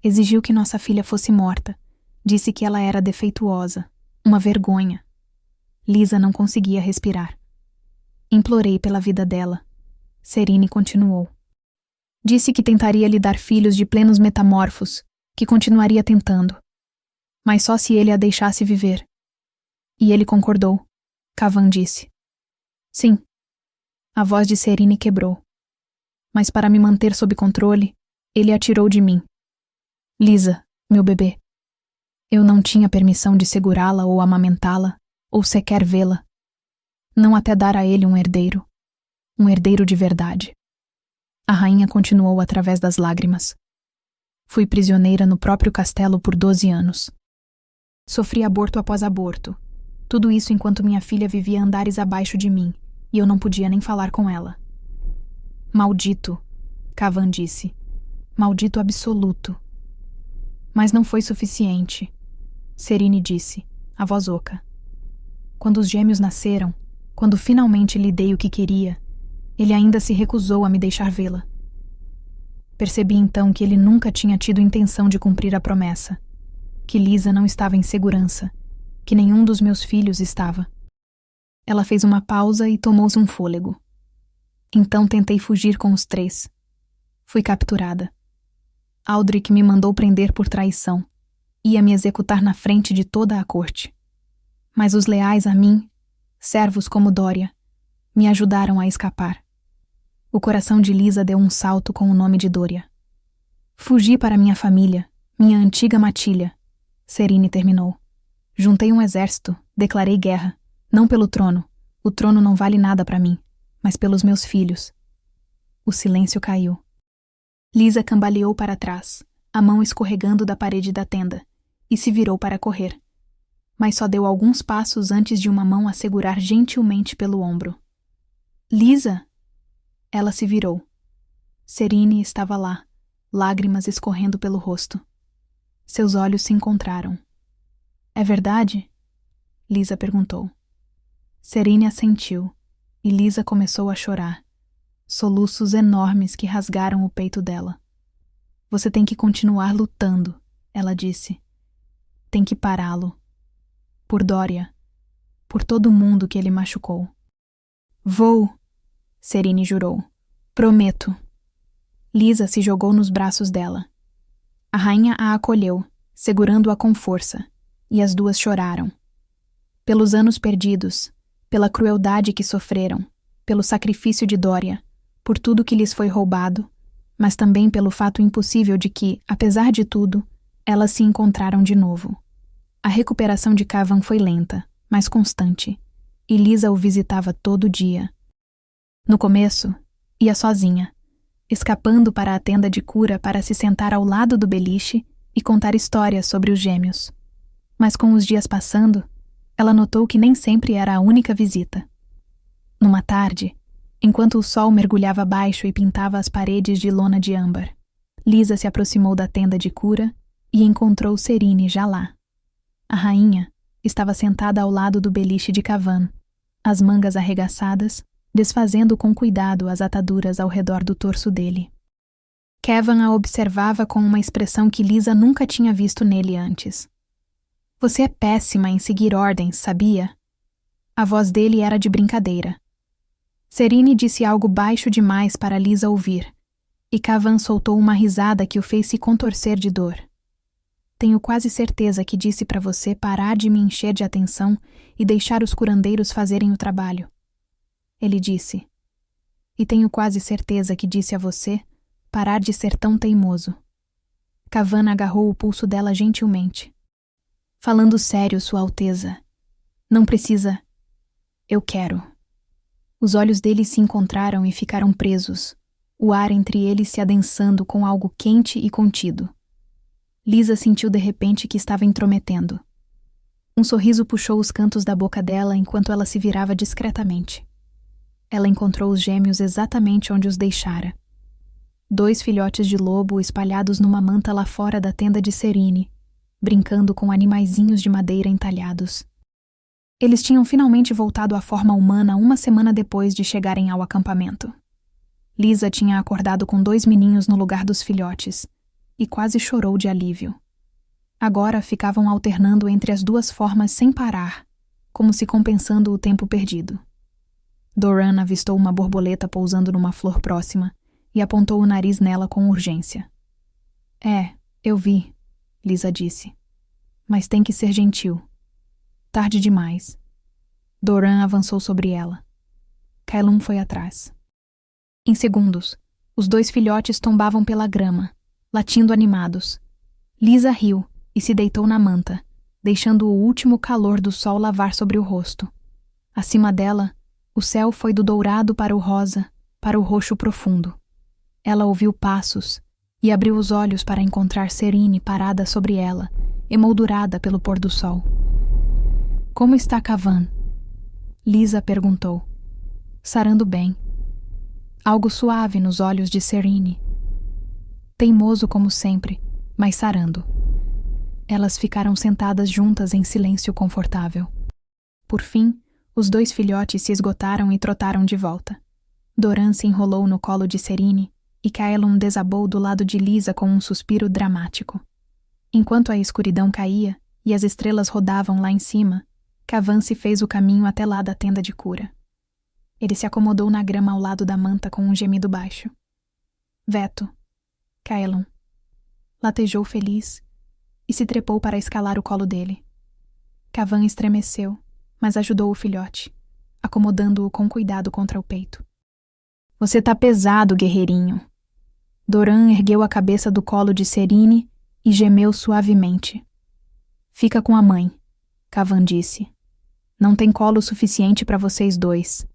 Exigiu que nossa filha fosse morta. Disse que ela era defeituosa. Uma vergonha. Lisa não conseguia respirar. Implorei pela vida dela. Serine continuou. Disse que tentaria lhe dar filhos de plenos metamorfos, que continuaria tentando. Mas só se ele a deixasse viver. E ele concordou. Cavan disse. Sim. A voz de Serine quebrou. Mas para me manter sob controle, ele a tirou de mim. Lisa, meu bebê. Eu não tinha permissão de segurá-la ou amamentá-la, ou sequer vê-la. Não até dar a ele um herdeiro. Um herdeiro de verdade. A rainha continuou através das lágrimas. Fui prisioneira no próprio castelo por 12 anos. Sofri aborto após aborto. Tudo isso enquanto minha filha vivia andares abaixo de mim, e eu não podia nem falar com ela. Maldito, Cavan disse. Maldito absoluto. Mas não foi suficiente, Serine disse, a voz oca. Quando os gêmeos nasceram, quando finalmente lhe dei o que queria, ele ainda se recusou a me deixar vê-la. Percebi então que ele nunca tinha tido intenção de cumprir a promessa, que Lisa não estava em segurança, que nenhum dos meus filhos estava. Ela fez uma pausa e tomou-se um fôlego. Então tentei fugir com os 3. Fui capturada. Aldrich me mandou prender por traição. Ia me executar na frente de toda a corte. Mas os leais a mim, servos como Dória, me ajudaram a escapar. O coração de Lisa deu um salto com o nome de Dória. Fugi para minha família, minha antiga matilha. Serine terminou. Juntei um exército, declarei guerra, não pelo trono. O trono não vale nada para mim, mas pelos meus filhos. O silêncio caiu. Lisa cambaleou para trás, a mão escorregando da parede da tenda, e se virou para correr. Mas só deu alguns passos antes de uma mão a segurar gentilmente pelo ombro. Lisa! Ela se virou. Serine estava lá, lágrimas escorrendo pelo rosto. Seus olhos se encontraram. É verdade? Lisa perguntou. Serine assentiu, e Lisa começou a chorar. Soluços enormes que rasgaram o peito dela. Você tem que continuar lutando, ela disse. Tem que pará-lo. Por Dória. Por todo mundo que ele machucou. Vou, Serine jurou. Prometo. Lisa se jogou nos braços dela. A rainha a acolheu, segurando-a com força, e as duas choraram. Pelos anos perdidos, pela crueldade que sofreram, pelo sacrifício de Dória, por tudo que lhes foi roubado, mas também pelo fato impossível de que, apesar de tudo, elas se encontraram de novo. A recuperação de Cavan foi lenta, mas constante, e Lisa o visitava todo dia. No começo, ia sozinha, escapando para a tenda de cura para se sentar ao lado do beliche e contar histórias sobre os gêmeos. Mas com os dias passando, ela notou que nem sempre era a única visita. Numa tarde, enquanto o sol mergulhava abaixo e pintava as paredes de lona de âmbar, Lisa se aproximou da tenda de cura e encontrou Serine já lá. A rainha estava sentada ao lado do beliche de Cavan, as mangas arregaçadas, desfazendo com cuidado as ataduras ao redor do torso dele. Cavan a observava com uma expressão que Lisa nunca tinha visto nele antes. Você é péssima em seguir ordens, sabia? A voz dele era de brincadeira. Serine disse algo baixo demais para Lisa ouvir, e Cavan soltou uma risada que o fez se contorcer de dor. Tenho quase certeza que disse para você parar de me encher de atenção e deixar os curandeiros fazerem o trabalho. Ele disse. E tenho quase certeza que disse a você parar de ser tão teimoso. Cavan agarrou o pulso dela gentilmente. Falando sério, Sua Alteza. Não precisa. Eu quero. Os olhos dele se encontraram e ficaram presos, o ar entre eles se adensando com algo quente e contido. Lisa sentiu de repente que estava intrometendo. Um sorriso puxou os cantos da boca dela enquanto ela se virava discretamente. Ela encontrou os gêmeos exatamente onde os deixara. 2 filhotes de lobo espalhados numa manta lá fora da tenda de Serine, brincando com animaizinhos de madeira entalhados. Eles tinham finalmente voltado à forma humana uma semana depois de chegarem ao acampamento. Lisa tinha acordado com 2 meninhos no lugar dos filhotes, e quase chorou de alívio. Agora ficavam alternando entre as 2 formas sem parar, como se compensando o tempo perdido. Doran avistou uma borboleta pousando numa flor próxima e apontou o nariz nela com urgência. É, eu vi, Lisa disse. Mas tem que ser gentil. Tarde demais. Doran avançou sobre ela. Kaelum foi atrás. Em segundos, os 2 filhotes tombavam pela grama, latindo animados. Lisa riu e se deitou na manta, deixando o último calor do sol lavar sobre o rosto. Acima dela, o céu foi do dourado para o rosa, para o roxo profundo. Ela ouviu passos e abriu os olhos para encontrar Serine parada sobre ela, emoldurada pelo pôr do sol. Como está Cavan? Lisa perguntou. Sarando bem. Algo suave nos olhos de Serine. teimoso como sempre, mas sarando. Elas ficaram sentadas juntas em silêncio confortável. Por fim, os 2 filhotes se esgotaram e trotaram de volta. Doran se enrolou no colo de Serine e Caelum desabou do lado de Lisa com um suspiro dramático. Enquanto a escuridão caía e as estrelas rodavam lá em cima, Cavan se fez o caminho até lá da tenda de cura. Ele se acomodou na grama ao lado da manta com um gemido baixo. Veto, Caelum, latejou feliz e se trepou para escalar o colo dele. Cavan estremeceu, mas ajudou o filhote, acomodando-o com cuidado contra o peito. Você tá pesado, guerreirinho. Doran ergueu a cabeça do colo de Serine e gemeu suavemente. Fica com a mãe, Cavan disse. Não tem colo suficiente para vocês 2.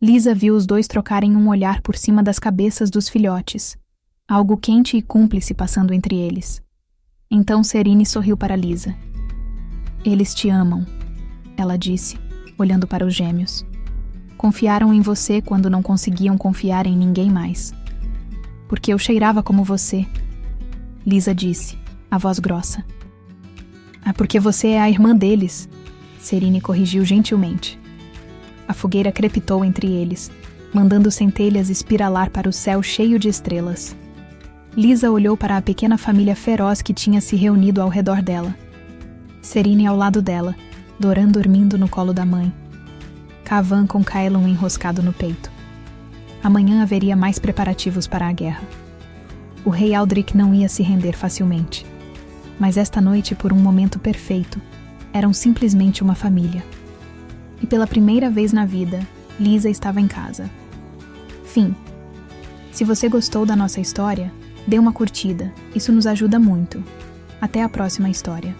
Lisa viu os 2 trocarem um olhar por cima das cabeças dos filhotes, algo quente e cúmplice passando entre eles. Então Serine sorriu para Lisa. Eles te amam, ela disse, olhando para os gêmeos. Confiaram em você quando não conseguiam confiar em ninguém mais. Porque eu cheirava como você, Lisa disse, a voz grossa. Porque você é a irmã deles, Serine corrigiu gentilmente. A fogueira crepitou entre eles, mandando centelhas espiralar para o céu cheio de estrelas. Lisa olhou para a pequena família feroz que tinha se reunido ao redor dela. Serine ao lado dela, Doran dormindo no colo da mãe. Cavan com Caelum enroscado no peito. Amanhã haveria mais preparativos para a guerra. O rei Aldric não ia se render facilmente. Mas esta noite, por um momento perfeito, eram simplesmente uma família. E pela primeira vez na vida, Lisa estava em casa. Fim. Se você gostou da nossa história, dê uma curtida, isso nos ajuda muito. Até a próxima história.